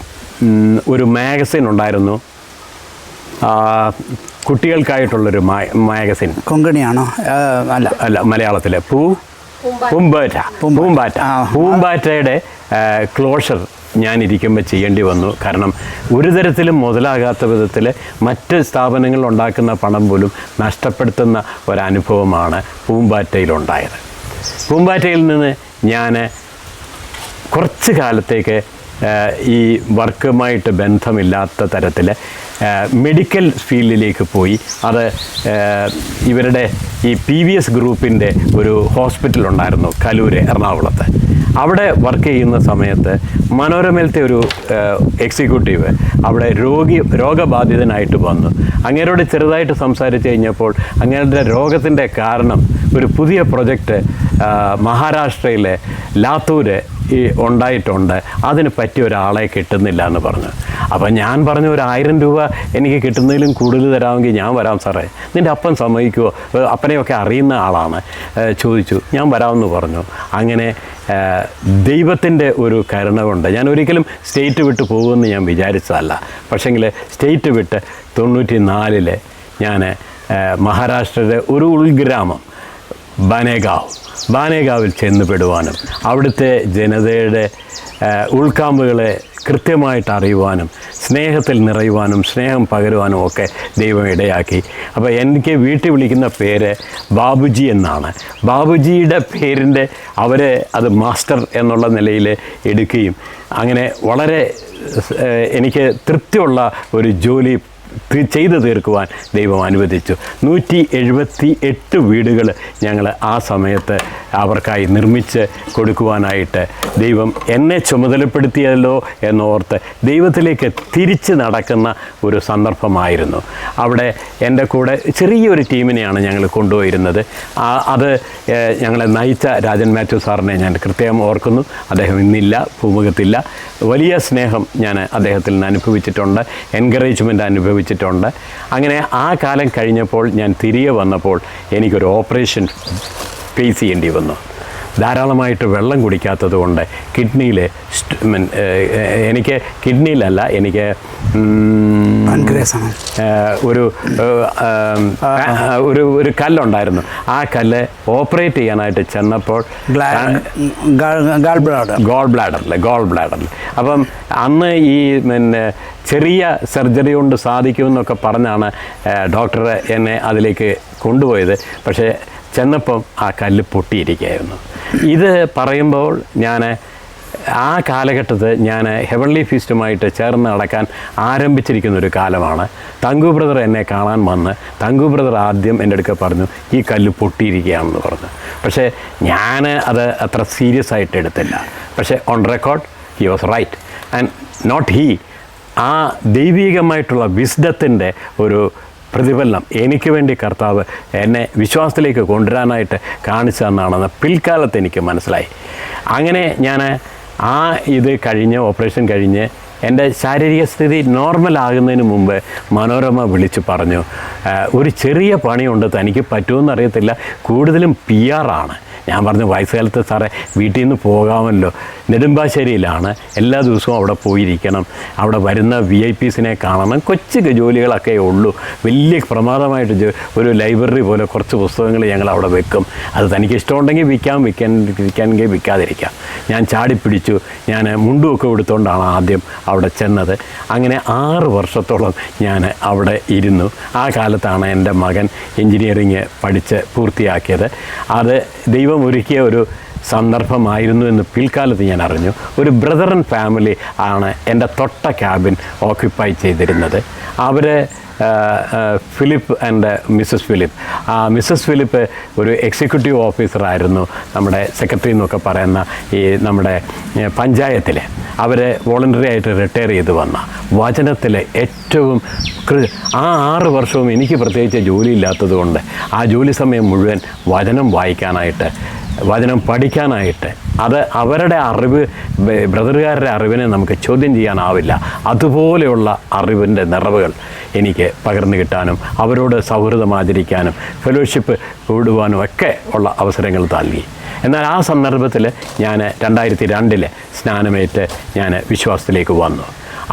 ഒരു മാഗസിൻ ഉണ്ടായിരുന്നു, കുട്ടികൾക്കായിട്ടുള്ളൊരു മാഗസിൻ. കൊങ്കിണിയാണോ? അല്ല, മലയാളത്തിലെ പൂമ്പാറ്റയുടെ ക്ലോഷർ ഞാനിരിക്കുമ്പോൾ ചെയ്യേണ്ടി വന്നു. കാരണം ഒരു തരത്തിലും മുതലാകാത്ത വിധത്തിൽ മറ്റ് സ്ഥാപനങ്ങൾ ഉണ്ടാക്കുന്ന പണം പോലും നഷ്ടപ്പെടുത്തുന്ന ഒരനുഭവമാണ് പൂമ്പാറ്റയിലുണ്ടായത്. പൂമ്പാറ്റയിൽ നിന്ന് ഞാൻ കുറച്ച് കാലത്തേക്ക് ഈ വർക്കുമായിട്ട് ബന്ധമില്ലാത്ത തരത്തിൽ മെഡിക്കൽ ഫീൽഡിലേക്ക് പോയി. അത് ഇവരുടെ ഈ PVS ഗ്രൂപ്പിൻ്റെ ഒരു ഹോസ്പിറ്റലുണ്ടായിരുന്നു കലൂര്, എറണാകുളത്ത്. അവിടെ വർക്ക് ചെയ്യുന്ന സമയത്ത് മനോരമയിലത്തെ ഒരു എക്സിക്യൂട്ടീവ് അവിടെ രോഗബാധിതനായിട്ട് വന്നു. അങ്ങേരോട് ചെറുതായിട്ട് സംസാരിച്ച് കഴിഞ്ഞപ്പോൾ അങ്ങേരുടെ രോഗത്തിൻ്റെ കാരണം ഒരു പുതിയ പ്രൊജക്റ്റ് മഹാരാഷ്ട്രയിലെ ലാത്തൂര് ഉണ്ടായിട്ടുണ്ട്, അതിന് പറ്റിയ ഒരാളെ കിട്ടുന്നില്ല എന്ന് പറഞ്ഞു. അപ്പം ഞാൻ പറഞ്ഞു, 1000 രൂപ എനിക്ക് കിട്ടുന്നതിലും കൂടുതൽ തരാമെങ്കിൽ ഞാൻ വരാം സാറേ, നിൻ്റെ അപ്പൻ സമ്മതിക്കുമോ? അപ്പനെയൊക്കെ അറിയുന്ന ആളാണ്. ചോദിച്ചു, ഞാൻ വരാമെന്ന് പറഞ്ഞു. അങ്ങനെ ദൈവത്തിൻ്റെ ഒരു കരുണ കൊണ്ട് ഞാൻ ഒരിക്കലും സ്റ്റേറ്റ് വിട്ട് പോകുമെന്ന് ഞാൻ വിചാരിച്ചതല്ല. പക്ഷേങ്കിൽ സ്റ്റേറ്റ് വിട്ട് 94 ഞാൻ മഹാരാഷ്ട്രയുടെ ഒരു ഉൾഗ്രാമം ബാനേഗാവിൽ ചെന്നുപെടുവാനും അവിടുത്തെ ജനതയുടെ ഉൾക്കാമ്പുകളെ കൃത്യമായിട്ട് അറിയുവാനും സ്നേഹത്തിൽ നിറയുവാനും സ്നേഹം പകരുവാനും ഒക്കെ ദൈവം ഇടയാക്കി. അപ്പോൾ എനിക്ക് വീട്ടിൽ വിളിക്കുന്ന പേര് ബാബുജി എന്നാണ്. ബാബുജിയുടെ പേരിൻ്റെ അവരെ അത് മാസ്റ്റർ എന്നുള്ള നിലയിൽ എടുക്കുകയും അങ്ങനെ വളരെ എനിക്ക് തൃപ്തിയുള്ള ഒരു ജോലി ചെയ്തു തീർക്കുവാൻ ദൈവം അനുവദിച്ചു. 178 വീടുകൾ ഞങ്ങൾ ആ സമയത്ത് അവർക്കായി നിർമ്മിച്ച് കൊടുക്കുവാനായിട്ട് ദൈവം എന്നെ ചുമതലപ്പെടുത്തിയല്ലോ എന്നോർത്ത് ദൈവത്തിലേക്ക് തിരിച്ച് നടക്കുന്ന ഒരു സന്ദർഭമായിരുന്നു. അവിടെ എൻ്റെ കൂടെ ചെറിയൊരു ടീമിനെയാണ് ഞങ്ങൾ കൊണ്ടുപോയിരുന്നത്. അത് ഞങ്ങളെ നയിച്ച രാജൻ മാത്യു സാറിനെ ഞാൻ കൃത്യം ഓർക്കുന്നു. അദ്ദേഹം ഇന്നില്ല, ഭൂമുഖത്തില്ല. വലിയ സ്നേഹം ഞാൻ അദ്ദേഹത്തിൽ നിന്ന് അനുഭവിച്ചിട്ടുണ്ട്, എൻകറേജ്മെൻ്റ് അനുഭവിച്ചിട്ടുണ്ട്. അങ്ങനെ ആ കാലം കഴിഞ്ഞപ്പോൾ ഞാൻ തിരികെ വന്നപ്പോൾ എനിക്കൊരു ഓപ്പറേഷൻ ഫേസ് ചെയ്യേണ്ടി വന്നു. ധാരാളമായിട്ട് വെള്ളം കുടിക്കാത്തത് കൊണ്ട് കിഡ്നിയിൽ എനിക്ക് കിഡ്നിയിലല്ല, എനിക്ക് ഒരു കല്ലുണ്ടായിരുന്നു. ആ കല്ല് ഓപ്പറേറ്റ് ചെയ്യാനായിട്ട് ചെന്നപ്പോൾ ഗോൾ ബ്ലാഡറിൽ അപ്പം അന്ന് ഈ ചെറിയ സർജറി കൊണ്ട് സാധിക്കുമെന്നൊക്കെ പറഞ്ഞാണ് ഡോക്ടർ എന്നെ അതിലേക്ക് കൊണ്ടുപോയത്. പക്ഷേ ചെന്നപ്പം ആ കല്ല് പൊട്ടിയിരിക്കുകയായിരുന്നു. ഇത് പറയുമ്പോൾ ഞാൻ ആ കാലഘട്ടത്ത് ഞാൻ ഹെവൻലി ഫീസ്റ്റുമായിട്ട് ചേർന്ന് നടക്കാൻ ആരംഭിച്ചിരിക്കുന്നൊരു കാലമാണ്. തങ്കു ബ്രദർ എന്നെ കാണാൻ വന്ന് തങ്കു ബ്രദർ ആദ്യം എൻ്റെ അടുക്ക പറഞ്ഞു, ഈ കല്ല് പൊട്ടിയിരിക്കുകയാണെന്ന് പറഞ്ഞു. പക്ഷേ ഞാൻ അത് അത്ര സീരിയസ് ആയിട്ട് എടുത്തില്ല. പക്ഷേ on record he was right and not he. ആ ദൈവികമായിട്ടുള്ള വിസ്ഡത്തിൻ്റെ ഒരു പ്രതിഫലനം എനിക്ക് വേണ്ടി കർത്താവ് എന്നെ വിശ്വാസത്തിലേക്ക് കൊണ്ടുവരാനായിട്ട് കാണിച്ചു തന്നാണെന്ന് പിൽക്കാലത്ത് എനിക്ക് മനസ്സിലായി. അങ്ങനെ ഞാൻ ഇത് കഴിഞ്ഞ് ഓപ്പറേഷൻ കഴിഞ്ഞ് എൻ്റെ ശാരീരിക സ്ഥിതി നോർമലാകുന്നതിന് മുമ്പ് മനോരമ വിളിച്ച് പറഞ്ഞു, ഒരു ചെറിയ പണിയുണ്ട്, തനിക്ക് പറ്റുമെന്ന് അറിയത്തില്ല, കൂടുതലും PR ആണ്. ഞാൻ പറഞ്ഞു, വയസ്സുകാലത്ത് സാറേ വീട്ടിൽ നിന്ന് പോകാമല്ലോ, നെടുമ്പാശ്ശേരിയിലാണ്, എല്ലാ ദിവസവും അവിടെ പോയിരിക്കണം, അവിടെ വരുന്ന VIPസിനെ കാണണം, കൊച്ചു ജോലികളൊക്കെ ഉള്ളൂ, വലിയ പ്രമാദമായിട്ട് ഒരു ലൈബ്രറി പോലെ കുറച്ച് പുസ്തകങ്ങൾ ഞങ്ങൾ അവിടെ വെക്കും, അത് തനിക്ക് ഇഷ്ടമുണ്ടെങ്കിൽ വിൽക്കാമെങ്കിൽ വിൽക്കാതിരിക്കാം. ഞാൻ ചാടിപ്പിടിച്ചു. ഞാൻ മുണ്ടുമൊക്കെ എടുത്തുകൊണ്ടാണ് ആദ്യം അവിടെ ചെന്നത്. അങ്ങനെ 6 വർഷത്തോളം ഞാൻ അവിടെ ഇരുന്നു. ആ കാലത്താണ് എൻ്റെ മകൻ എൻജിനീയറിങ് പഠിച്ച് പൂർത്തിയാക്കിയത്. അത് ദൈവം ഒരുക്കിയ ഒരു സന്ദർഭമായിരുന്നു എന്ന് പിൽക്കാലത്ത് ഞാൻ അറിഞ്ഞു. ഒരു ബ്രദർ ആൻഡ് ഫാമിലി ആണ് എൻ്റെ തൊട്ട ക്യാബിൻ ഓക്യുപ്പൈ ചെയ്തിരുന്നത്. അവർ Philip and Mrs Philip. Mrs Philip ഒരു എക്സിക്യൂട്ടീവ് ഓഫീസറായിരുന്നു, നമ്മുടെ സെക്രട്ടറി എന്നൊക്കെ പറയുന്ന ഈ നമ്മുടെ പഞ്ചായത്തിൽ. അവർ വോളണ്ടറി ആയിട്ട് റിട്ടയർ ചെയ്ത് വന്ന വചനത്തിൽ ഏറ്റവും ആ 6 വർഷവും എനിക്ക് പ്രത്യേകിച്ച് ജോലിയില്ലാത്തത് കൊണ്ട് ആ ജോലി സമയം മുഴുവൻ വചനം വായിക്കാനായിട്ട്, വചനം പഠിക്കാനായിട്ട്, അത് അവരുടെ അറിവ്, ബ്രദറുകാരുടെ അറിവിനെ നമുക്ക് ചോദ്യം ചെയ്യാനാവില്ല. അതുപോലെയുള്ള അറിവിൻ്റെ നിറവുകൾ എനിക്ക് പകർന്നു കിട്ടാനും അവരോട് സൗഹൃദം ആചരിക്കാനും ഫെലോഷിപ്പ് കൂടുവാനും ഒക്കെ ഉള്ള അവസരങ്ങൾ നൽകി. എന്നാൽ ആ സന്ദർഭത്തിൽ ഞാൻ 2002 സ്നാനമേറ്റ് ഞാൻ വിശ്വാസത്തിലേക്ക് വന്നു.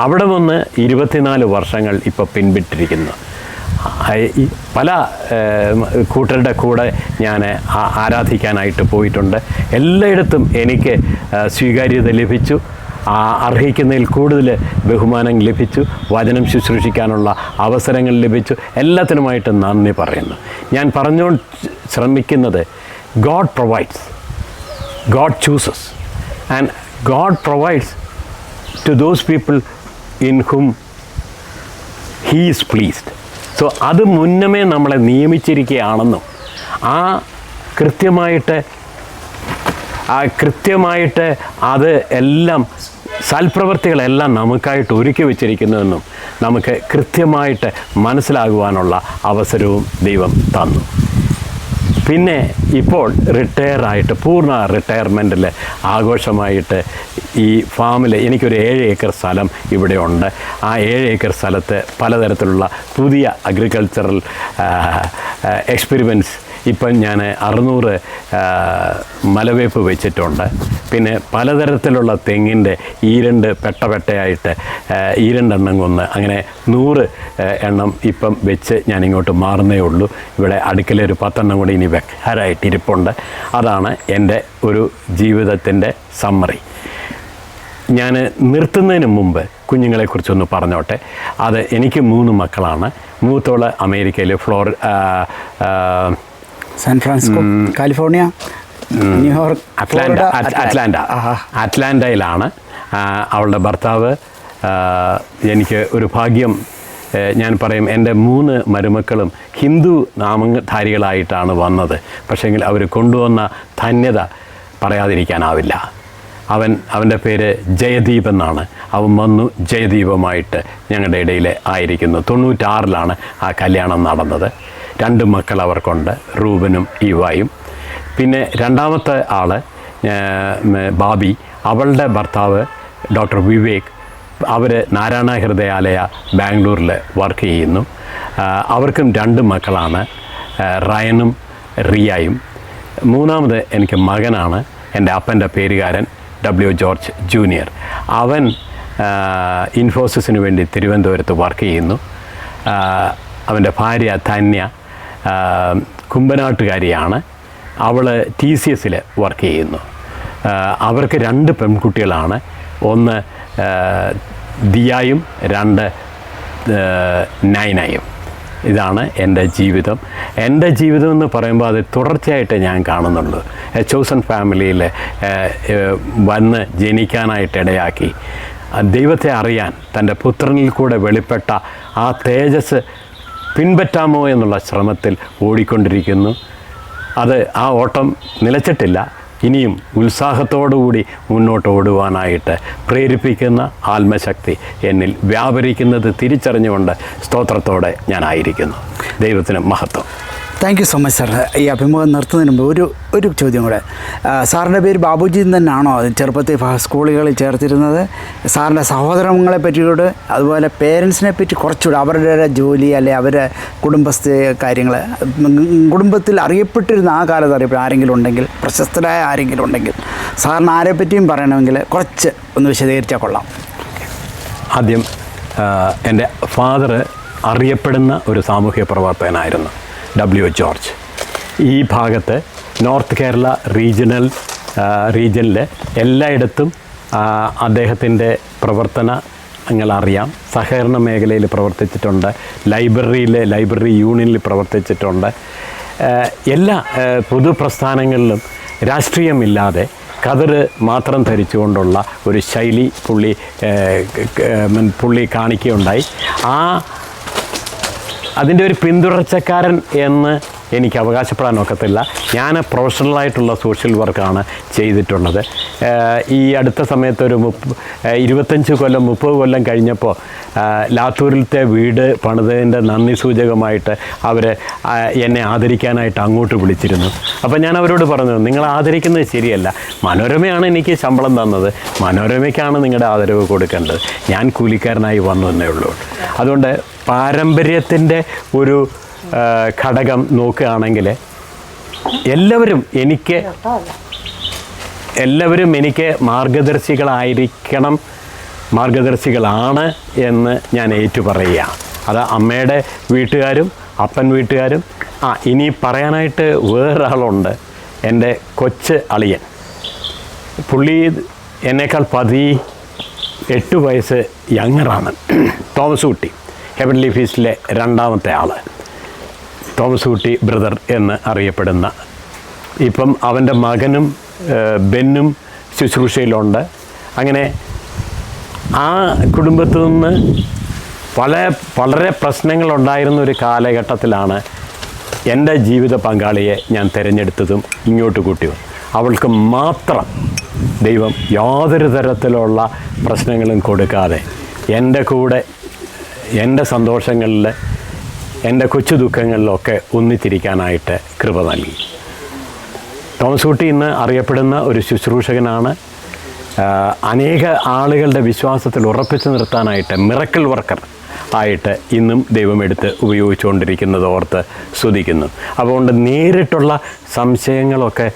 അവിടെ വന്ന് 24 വർഷങ്ങൾ ഇപ്പോൾ പിൻവിട്ടിരിക്കുന്നു. പല കൂട്ടരുടെ കൂടെ ഞാൻ ആരാധിക്കാനായിട്ട് പോയിട്ടുണ്ട്. എല്ലായിടത്തും എനിക്ക് സ്വീകാര്യത ലഭിച്ചു, അർഹിക്കുന്നതിൽ കൂടുതൽ ബഹുമാനം ലഭിച്ചു, വചനം ശുശ്രൂഷിക്കാനുള്ള അവസരങ്ങൾ ലഭിച്ചു. എല്ലാത്തിനുമായിട്ട് നന്ദി പറയുന്നു. ഞാൻ പറഞ്ഞുകൊണ്ട് ശ്രമിക്കുന്നത്, God provides, God chooses, and God provides to those people in whom he is pleased. So അത് മുന്നമേ നമ്മളെ നിയമിച്ചിരിക്കുകയാണെന്നും കൃത്യമായിട്ട് അത് എല്ലാം സൽപ്രവൃത്തികളെല്ലാം നമുക്കായിട്ട് ഒരുക്കി വച്ചിരിക്കുന്നുവെന്നും നമുക്ക് കൃത്യമായിട്ട് മനസ്സിലാകുവാനുള്ള അവസരവും ദൈവം തന്നു. പിന്നെ ഇപ്പോൾ റിട്ടയറായിട്ട് പൂർണ്ണ റിട്ടയർമെൻറ്റിൽ ആഘോഷമായിട്ട് ഈ ഫാമിൽ എനിക്കൊരു 7 ഏക്കർ സ്ഥലം ഇവിടെ ഉണ്ട്. ആ 7 ഏക്കർ സ്ഥലത്ത് പലതരത്തിലുള്ള പുതിയ അഗ്രികൾച്ചറൽ എക്സ്പെരിമെൻറ്റ്സ് ഇപ്പം ഞാൻ 600 മലവേപ്പ് വെച്ചിട്ടുണ്ട്. പിന്നെ പലതരത്തിലുള്ള തെങ്ങിൻ്റെ ഈരണ്ട് പെട്ടയായിട്ട് ഈരണ്ടെണ്ണം കൊന്ന് അങ്ങനെ 100 എണ്ണം ഇപ്പം വെച്ച് ഞാനിങ്ങോട്ട് മാറുന്നേ ഉള്ളൂ. ഇവിടെ അടുക്കള 10 എണ്ണം കൂടി ഇനി വെക്കാനായിട്ട് ഇരിപ്പുണ്ട്. അതാണ് എൻ്റെ ഒരു ജീവിതത്തിൻ്റെ സമ്മറി. ഞാൻ നിർത്തുന്നതിന് മുമ്പ് കുഞ്ഞുങ്ങളെക്കുറിച്ചൊന്ന് പറഞ്ഞോട്ടെ. അത് എനിക്ക് 3 മക്കളാണ്. മൂത്തോള് അമേരിക്കയിൽ സാൻ ഫ്രാൻസിസ്കോ, കാലിഫോർണിയ, ന്യൂയോർക്ക്, അറ്റ്ലാന്റയിലാണ്. അവളുടെ ഭർത്താവ്, എനിക്ക് ഒരു ഭാഗ്യം ഞാൻ പറയും, എൻ്റെ 3 മരുമക്കളും ഹിന്ദു നാമധാരികളായിട്ടാണ് വന്നത്. പക്ഷേങ്കിൽ അവർ കൊണ്ടുവന്ന ധന്യത പറയാതിരിക്കാനാവില്ല. അവൻ്റെ പേര് ജയദീപ് എന്നാണ്. അവൻ വന്നു ജയദീപമായിട്ട് ഞങ്ങളുടെ ഇടയിൽ ആയിരിക്കുന്നു. 96-ലാണ് ആ കല്യാണം നടന്നത്. 2 മക്കൾ അവർക്കുണ്ട്, റൂബനും ഈവായും. പിന്നെ രണ്ടാമത്തെ ആൾ ബാബി, അവളുടെ ഭർത്താവ് ഡോക്ടർ വിവേക്. അവർ നാരായണ ഹൃദയാലയ ബാംഗ്ലൂരിൽ വർക്ക് ചെയ്യുന്നു. അവർക്കും 2 മക്കളാണ്, റയനും റിയയും. മൂന്നാമത് എനിക്ക് മകനാണ്, എൻ്റെ അപ്പൻ്റെ പേരുകാരൻ W. George junior. അവൻ ഇൻഫോസിസിന് വേണ്ടി തിരുവനന്തപുരത്ത് വർക്ക് ചെയ്യുന്നു. അവൻ്റെ ഭാര്യ ധന്യ കുമ്പനാട്ടുകാരിയാണ്. അവൾ TCSൽ വർക്ക് ചെയ്യുന്നു. അവർക്ക് 2 പെൺകുട്ടികളാണ്. ഒന്ന് ദിയായും 2 നൈനയും. ഇതാണ് എൻ്റെ ജീവിതം. എൻ്റെ ജീവിതം എന്ന് പറയുമ്പോൾ അത് തുടർച്ചയായിട്ട് ഞാൻ കാണുന്നുള്ളൂ. ചോസൺ ഫാമിലിയിൽ വന്ന് ജനിക്കാനായിട്ട് ഇടയാക്കി ദൈവത്തെ അറിയാൻ തൻ്റെ പുത്രനിൽ കൂടെ വെളിപ്പെട്ട ആ തേജസ് പിൻപറ്റാമോ എന്നുള്ള ശ്രമത്തിൽ ഓടിക്കൊണ്ടിരിക്കുന്നു. അത് ആ ഓട്ടം നിലച്ചിട്ടില്ല. ഇനിയും ഉത്സാഹത്തോടുകൂടി മുന്നോട്ട് ഓടുവാനായിട്ട് പ്രേരിപ്പിക്കുന്ന ആത്മശക്തി എന്നിൽ വ്യാപരിക്കുന്നത് തിരിച്ചറിഞ്ഞുകൊണ്ട് സ്തോത്രത്തോടെ ഞാനായിരിക്കുന്നു. ദൈവത്തിന് മഹത്വം. Thank you so much sir. ഈ അഭിമുഖം നിർത്തുന്നതിന് മുമ്പ് ഒരു ചോദ്യം കൂടെ. സാറിൻ്റെ പേര് ബാബുജി തന്നെയാണോ ചെറുപ്പത്തിൽ സ്കൂളുകളിൽ ചേർത്തിരുന്നത്? സാറിൻ്റെ സഹോദരങ്ങളെ പറ്റിയോട് അതുപോലെ പേരൻസിനെ പറ്റി കുറച്ചുകൂടെ, അവരുടെ ജോലി അല്ലെ അവരുടെ കുടുംബസ്ഥ കാര്യങ്ങൾ, കുടുംബത്തിൽ അറിയപ്പെട്ടിരുന്ന ആ കാലത്ത് ആരെങ്കിലും ഉണ്ടെങ്കിൽ, പ്രശസ്തരായ ആരെങ്കിലും ഉണ്ടെങ്കിൽ സാറിന് ആരെപ്പറ്റിയും പറയണമെങ്കിൽ കുറച്ച് ഒന്ന് വിശദീകരിച്ചാൽ കൊള്ളാം. ആദ്യം എൻ്റെ ഫാദർ അറിയപ്പെടുന്ന ഒരു സാമൂഹ്യ പ്രവർത്തകനായിരുന്നു, W. ജോർജ്. ഈ ഭാഗത്ത് നോർത്ത് കേരള റീജിയനിൽ എല്ലായിടത്തും അദ്ദേഹത്തിൻ്റെ പ്രവർത്തനങ്ങളറിയാം. സഹകരണ മേഖലയിൽ പ്രവർത്തിച്ചിട്ടുണ്ട്, ലൈബ്രറി യൂണിയനിൽ പ്രവർത്തിച്ചിട്ടുണ്ട്. എല്ലാ പൊതുപ്രസ്ഥാനങ്ങളിലും രാഷ്ട്രീയമില്ലാതെ കതിർ മാത്രം ധരിച്ചുകൊണ്ടുള്ള ഒരു ശൈലി പുള്ളി കാണിക്കുകയുണ്ടായി. അതിൻ്റെ ഒരു പിന്തുടർച്ചക്കാരൻ എന്ന് എനിക്ക് അവകാശപ്പെടാൻ ഒക്കത്തില്ല. ഞാൻ പ്രൊഫഷണലായിട്ടുള്ള സോഷ്യൽ വർക്കാണ് ചെയ്തിട്ടുള്ളത്. ഈ അടുത്ത സമയത്ത് ഒരു 25 കൊല്ലം 30 കൊല്ലം കഴിഞ്ഞപ്പോൾ ലാത്തൂരിലത്തെ വീട് പണിതതിൻ്റെ നന്ദി സൂചകമായിട്ട് അവർ എന്നെ ആദരിക്കാനായിട്ട് അങ്ങോട്ട് വിളിച്ചിരുന്നു. അപ്പോൾ ഞാൻ അവരോട് പറഞ്ഞു, നിങ്ങൾ ആദരിക്കുന്നത് ശരിയല്ല. മനോരമയാണ് എനിക്ക് ശമ്പളം തന്നത്, മനോരമയ്ക്കാണ് നിങ്ങളുടെ ആദരവ് കൊടുക്കേണ്ടത്. ഞാൻ കൂലിക്കാരനായി വന്നു എന്നേ ഉള്ളൂ. അതുകൊണ്ട് പാരമ്പര്യത്തിൻ്റെ ഒരു ഘടകം നോക്കുകയാണെങ്കിൽ എല്ലാവരും എനിക്ക് മാർഗദർശികളാണ് എന്ന് ഞാൻ ഏറ്റുപറയുക. അത് അമ്മയുടെ വീട്ടുകാരും അപ്പൻ വീട്ടുകാരും. ഇനി പറയാനായിട്ട് വേറൊരാളുണ്ട്, എൻ്റെ കൊച്ച് അളിയൻ. പുള്ളി എന്നേക്കാൾ 18 വയസ്സ് യങ്ങറാണ്. തോമസ് കുട്ടി, ഹെവൻലി ഫീസ്റ്റിലെ 2ാമത്തെ ആൾ, തോമസ് കുട്ടി ബ്രദർ എന്ന് അറിയപ്പെടുന്ന. ഇപ്പം അവൻ്റെ മകനും ബെന്നും ശുശ്രൂഷയിലുണ്ട്. അങ്ങനെ ആ കുടുംബത്തിൽ നിന്ന് വളരെ പ്രശ്നങ്ങളുണ്ടായിരുന്ന ഒരു കാലഘട്ടത്തിലാണ് എൻ്റെ ജീവിത പങ്കാളിയെ ഞാൻ തിരഞ്ഞെടുത്തതും ഇങ്ങോട്ട് കൂട്ടി. അവൾക്ക് മാത്രം ദൈവം യാതൊരു തരത്തിലുള്ള പ്രശ്നങ്ങളും കൊടുക്കാതെ എൻ്റെ കൂടെ എൻ്റെ സന്തോഷങ്ങളിൽ, എൻ്റെ കൊച്ചു ദുഃഖങ്ങളിലൊക്കെ ഒന്നിച്ചിരിക്കാനായിട്ട് കൃപ നൽകി. തോമസ് കുട്ടി ഇന്ന് അറിയപ്പെടുന്ന ഒരു ശുശ്രൂഷകനാണ്. അനേക ആളുകളുടെ വിശ്വാസത്തിൽ ഉറപ്പിച്ചു നിർത്താനായിട്ട് മിറക്കിൾ വർക്കർ ആയിട്ട് ഇന്നും ദൈവം എടുത്ത് ഉപയോഗിച്ചുകൊണ്ടിരിക്കുന്നത് ഓർത്ത് സ്തുതിക്കുന്നു. അതുകൊണ്ട് നേരിട്ടുള്ള സംശയങ്ങളൊക്കെ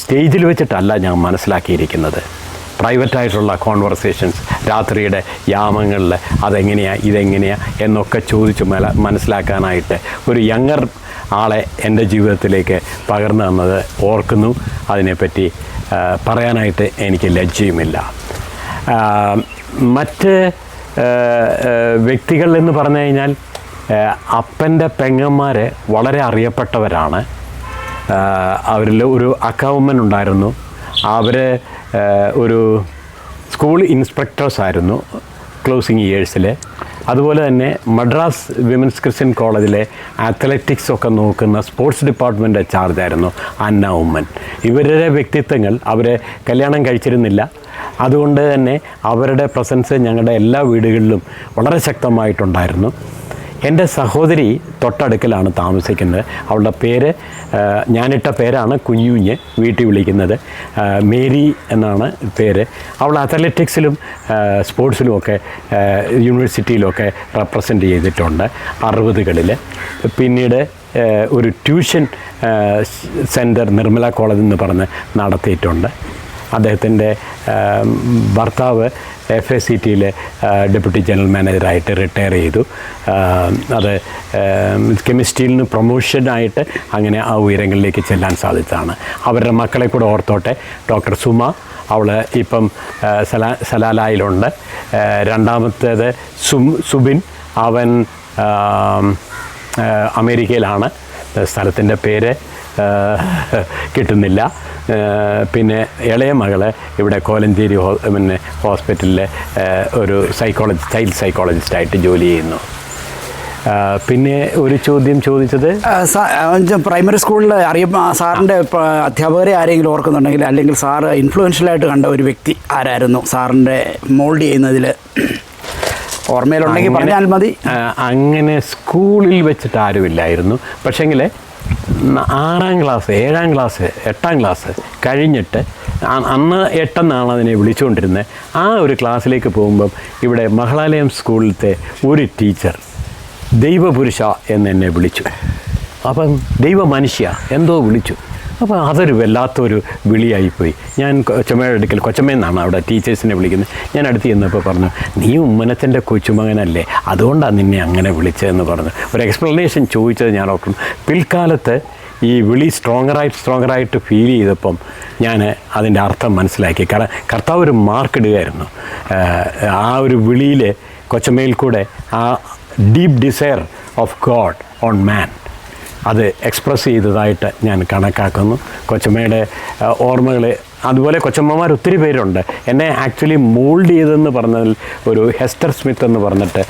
സ്റ്റേജിൽ വെച്ചിട്ടല്ല ഞാൻ മനസ്സിലാക്കിയിരിക്കുന്നത്. പ്രൈവറ്റായിട്ടുള്ള കോൺവെർസേഷൻസ്, രാത്രിയുടെ യാമങ്ങളിൽ അതെങ്ങനെയാണ് ഇതെങ്ങനെയാണ് എന്നൊക്കെ ചോദിച്ച് മനസ്സിലാക്കാനായിട്ട് ഒരു യങ്ങർ ആളെ എൻ്റെ ജീവിതത്തിലേക്ക് പകർന്നു തന്നത് ഓർക്കുന്നു. അതിനെപ്പറ്റി പറയാനായിട്ട് എനിക്ക് ലജ്ജയുമില്ല. മറ്റ് വ്യക്തികൾ എന്ന് പറഞ്ഞു കഴിഞ്ഞാൽ അപ്പൻ്റെ പെങ്ങന്മാർ വളരെ അറിയപ്പെട്ടവരാണ്. അവരിൽ ഒരു അക്കൗണ്ടൻ്റ് ഉണ്ടായിരുന്നു. അവർ ഒരു സ്കൂൾ ഇൻസ്പെക്ടേഴ്സ് ആയിരുന്നു ക്ലോസിങ് ഇയേഴ്സിൽ. അതുപോലെ തന്നെ മദ്രാസ് വിമൻസ് ക്രിസ്ത്യൻ കോളേജിലെ അത്ലറ്റിക്സ് ഒക്കെ നോക്കുന്ന സ്പോർട്സ് ഡിപ്പാർട്ട്മെൻ്റ് ചാർജായിരുന്നു അന്ന ഉമ്മൻ. ഇവരുടെ വ്യക്തിത്വങ്ങൾ, അവരെ കല്യാണം കഴിച്ചിരുന്നില്ല. അതുകൊണ്ട് തന്നെ അവരുടെ പ്രസൻസ് ഞങ്ങളുടെ എല്ലാ വീടുകളിലും വളരെ ശക്തമായിട്ടുണ്ടായിരുന്നു. എൻ്റെ സഹോദരി തൊട്ടടുക്കലാണ് താമസിക്കുന്നത്. അവളുടെ പേര് ഞാനിട്ട പേരാണ് കുഞ്ഞുഞ്ഞ് വീട്ടിൽ വിളിക്കുന്നത്. മേരി എന്നാണ് പേര്. അവൾ അത്ലറ്റിക്സിലും സ്പോർട്സിലുമൊക്കെ യൂണിവേഴ്സിറ്റിയിലൊക്കെ റെപ്രസെൻ്റ് ചെയ്തിട്ടുണ്ട് 60കളിൽ. പിന്നീട് ഒരു ട്യൂഷൻ സെൻറ്റർ നിർമ്മല കോളേജ് എന്ന് പറഞ്ഞ് നടത്തിയിട്ടുണ്ട്. അദ്ദേഹത്തിൻ്റെ ഭർത്താവ് FACTയിലെ ഡെപ്യൂട്ടി ജനറൽ മാനേജറായിട്ട് റിട്ടയർ ചെയ്തു. അത് കെമിസ്ട്രിയിൽ നിന്ന് പ്രൊമോഷനായിട്ട് അങ്ങനെ ആ ഉയരങ്ങളിലേക്ക് ചെല്ലാൻ സാധിച്ചതാണ്. അവരുടെ മക്കളെ കൂടെ ഓർത്തോട്ടെ. ഡോക്ടർ സുമ, അവൾ ഇപ്പം സലാലായിലുണ്ട്. രണ്ടാമത്തേത് സുബിൻ, അവൻ അമേരിക്കയിലാണ്. സ്ഥലത്തിൻ്റെ പേര് കിട്ടുന്നില്ല. പിന്നെ ഇളയ മകള് ഇവിടെ കോലഞ്ചേരി ഹോസ്പിറ്റലിലെ ഒരു ചൈൽഡ് സൈക്കോളജിസ്റ്റായിട്ട് ജോലി ചെയ്യുന്നു. പിന്നെ ഒരു ചോദ്യം ചോദിച്ചത്, പ്രൈമറി സ്കൂളിൽ സാറിൻ്റെ അധ്യാപകരെ ആരെങ്കിലും ഓർക്കുന്നുണ്ടെങ്കിൽ, അല്ലെങ്കിൽ സാറ് ഇൻഫ്ലുവൻഷ്യലായിട്ട് കണ്ട ഒരു വ്യക്തി ആരായിരുന്നു സാറിൻ്റെ മോൾഡ് ചെയ്യുന്നതിൽ? ഓർമ്മയിലുണ്ടെങ്കിൽ പറഞ്ഞാൽ മതി. അങ്ങനെ സ്കൂളിൽ വെച്ചിട്ട് ആരുമില്ലായിരുന്നു. പക്ഷേങ്കിൽ 6ാം ക്ലാസ്, 7ാം ക്ലാസ്, 8ാം ക്ലാസ് കഴിഞ്ഞിട്ട്, അന്ന് 8 എന്നാണ് അതിനെ വിളിച്ചുകൊണ്ടിരുന്നത്, ആ ഒരു ക്ലാസ്സിലേക്ക് പോകുമ്പം ഇവിടെ മഹളാലയം സ്കൂളിലത്തെ ഒരു ടീച്ചർ ദൈവപുരുഷ എന്നെ വിളിച്ചു. അപ്പം ദൈവ മനുഷ്യ എന്തോ വിളിച്ചു. അപ്പോൾ അതൊരു വല്ലാത്തൊരു വിളിയായിപ്പോയി. ഞാൻ കൊച്ചമ്മയുടെ അടുക്കൽ, കൊച്ചമ്മയെന്നാണ് അവിടെ ടീച്ചേഴ്സിനെ വിളിക്കുന്നത്, ഞാൻ അടുത്ത് ചെന്നപ്പോൾ പറഞ്ഞു, നീ ഉമ്മനത്തിൻ്റെ കൊച്ചുമകനല്ലേ, അതുകൊണ്ടാണ് നിന്നെ അങ്ങനെ വിളിച്ചതെന്ന് പറഞ്ഞു. ഒരു എക്സ്പ്ലനേഷൻ ചോദിച്ചത് ഞാൻ ഓർക്കുന്നു. പിൽക്കാലത്ത് ഈ വിളി സ്ട്രോങ്ങറായിട്ട് ഫീൽ ചെയ്തപ്പം ഞാൻ അതിൻ്റെ അർത്ഥം മനസ്സിലാക്കി. കാരണം കർത്താവ് ഒരു മാർക്ക് ഇടുകയായിരുന്നു ആ ഒരു വിളിയിൽ. കൊച്ചമ്മയിൽ കൂടെ ആ deep desire of God on man അത് എക്സ്പ്രസ് ചെയ്തതായിട്ട് ഞാൻ കണക്കാക്കുന്നു. കൊച്ചമ്മയുടെ ഓർമ്മകൾ, അതുപോലെ കൊച്ചമ്മമാർ ഒത്തിരി പേരുണ്ട്. എന്നെ ആക്ച്വലി മോൾഡ് ചെയ്തെന്ന് പറഞ്ഞതിൽ ഒരു ഹെസ്റ്റർ സ്മിത്ത് എന്ന് പറഞ്ഞിട്ട്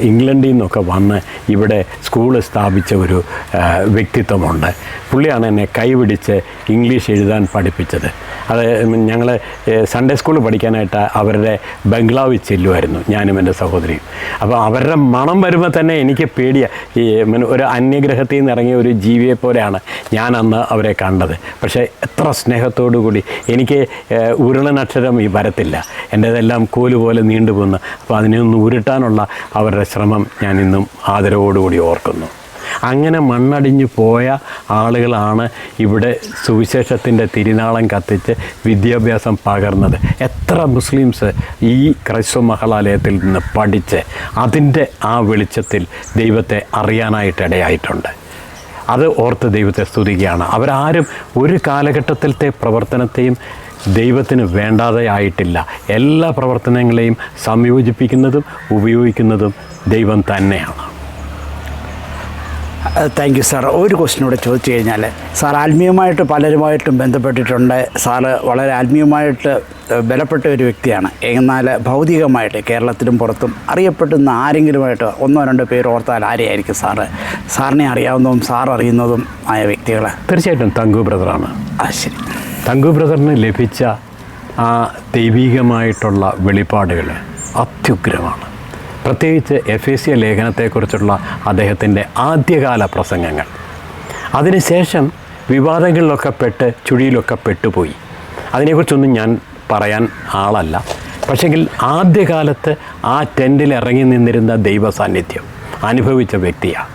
ഇംഗ്ലണ്ടിൽ നിന്നൊക്കെ വന്ന് ഇവിടെ സ്കൂൾ സ്ഥാപിച്ച ഒരു വ്യക്തിത്വമുണ്ട്. പുള്ളിയാണ് എന്നെ കൈപിടിച്ച് ഇംഗ്ലീഷ് എഴുതാൻ പഠിപ്പിച്ചത്. അത് ഞങ്ങൾ സൺഡേ സ്കൂൾ പഠിക്കാനായിട്ട് അവരുടെ ബംഗ്ലാവിൽ ചെല്ലുമായിരുന്നു, ഞാനും എൻ്റെ സഹോദരിയും. അപ്പോൾ അവരുടെ മണം വരുമ്പോൾ തന്നെ എനിക്ക് പേടിയാണ്. ഈ ഒരു അന്യഗ്രഹത്തിൽ നിന്ന് ഇറങ്ങിയ ഒരു ജീവിയെ പോലെയാണ് ഞാൻ അന്ന് അവരെ കണ്ടത്. പക്ഷേ എത്ര സ്നേഹത്തോടു കൂടി, എനിക്ക് ഉരുളനക്ഷരം ഈ വരത്തില്ല, എൻ്റേതെല്ലാം കോല് പോലെ നീണ്ടുപോകുന്ന. അപ്പോൾ അതിനൊന്ന് ഉരുട്ടാനുള്ള അവരുടെ ശ്രമം ഞാൻ ഇന്നും ആദരവോടുകൂടി ഓർക്കുന്നു. അങ്ങനെ മണ്ണടിഞ്ഞു പോയ ആളുകളാണ് ഇവിടെ സുവിശേഷത്തിൻ്റെ തിരുനാളം കത്തിച്ച് വിദ്യാഭ്യാസം പകർന്നത്. എത്ര മുസ്ലിംസ് ഈ ക്രൈസ്തവ മഹളാലയത്തിൽ നിന്ന് പഠിച്ച് അതിൻ്റെ ആ വെളിച്ചത്തിൽ ദൈവത്തെ അറിയാനായിട്ടിടയായിട്ടുണ്ട്. അത് ഓർത്ത് ദൈവത്തെ സ്തുതിക്കുകയാണ്. അവരാരും ഒരു കാലഘട്ടത്തിലത്തെ പ്രവർത്തനത്തെയും ദൈവത്തിന് വേണ്ടാതെ ആയിട്ടില്ല. എല്ലാ പ്രവർത്തനങ്ങളെയും സംയോജിപ്പിക്കുന്നതും ഉപയോഗിക്കുന്നതും ദൈവം തന്നെയാണ്. Thank you sir. ഒരു ക്വസ്റ്റ്യൻ കൂടെ ചോദിച്ചു കഴിഞ്ഞാൽ, സാർ ആത്മീയമായിട്ട് പലരുമായിട്ടും ബന്ധപ്പെട്ടിട്ടുണ്ട്. സാറ് വളരെ ആത്മീയമായിട്ട് ബലപ്പെട്ട ഒരു വ്യക്തിയാണ്. എന്നാൽ ഭൗതികമായിട്ട് കേരളത്തിലും പുറത്തും അറിയപ്പെടുന്ന ആരെങ്കിലുമായിട്ട് ഒന്നോ രണ്ടോ പേര് ഓർത്താൽ ആരെയായിരിക്കും സാറിനെ അറിയാവുന്നതും സാർ അറിയുന്നതും ആയ വ്യക്തികൾ? തീർച്ചയായിട്ടും തങ്കു ബ്രദറാണ്. ശരി. തങ്കു ബ്രദറിന് ലഭിച്ച ആ ദൈവീകമായിട്ടുള്ള വെളിപ്പാടുകൾ അത്യുഗ്രമാണ്. പ്രത്യേകിച്ച് എഫേസ്യ ലേഖനത്തെക്കുറിച്ചുള്ള അദ്ദേഹത്തിൻ്റെ ആദ്യകാല പ്രസംഗങ്ങൾ. അതിനുശേഷം വിവാദങ്ങളിലൊക്കെ ചുഴിയിലൊക്കെ പെട്ടുപോയി. അതിനെക്കുറിച്ചൊന്നും ഞാൻ പറയാൻ ആളല്ല. പക്ഷെങ്കിൽ ആദ്യകാലത്ത് ആ ടെൻറ്റിൽ ഇറങ്ങി നിന്നിരുന്ന ദൈവ സാന്നിധ്യം അനുഭവിച്ച വ്യക്തിയാണ്.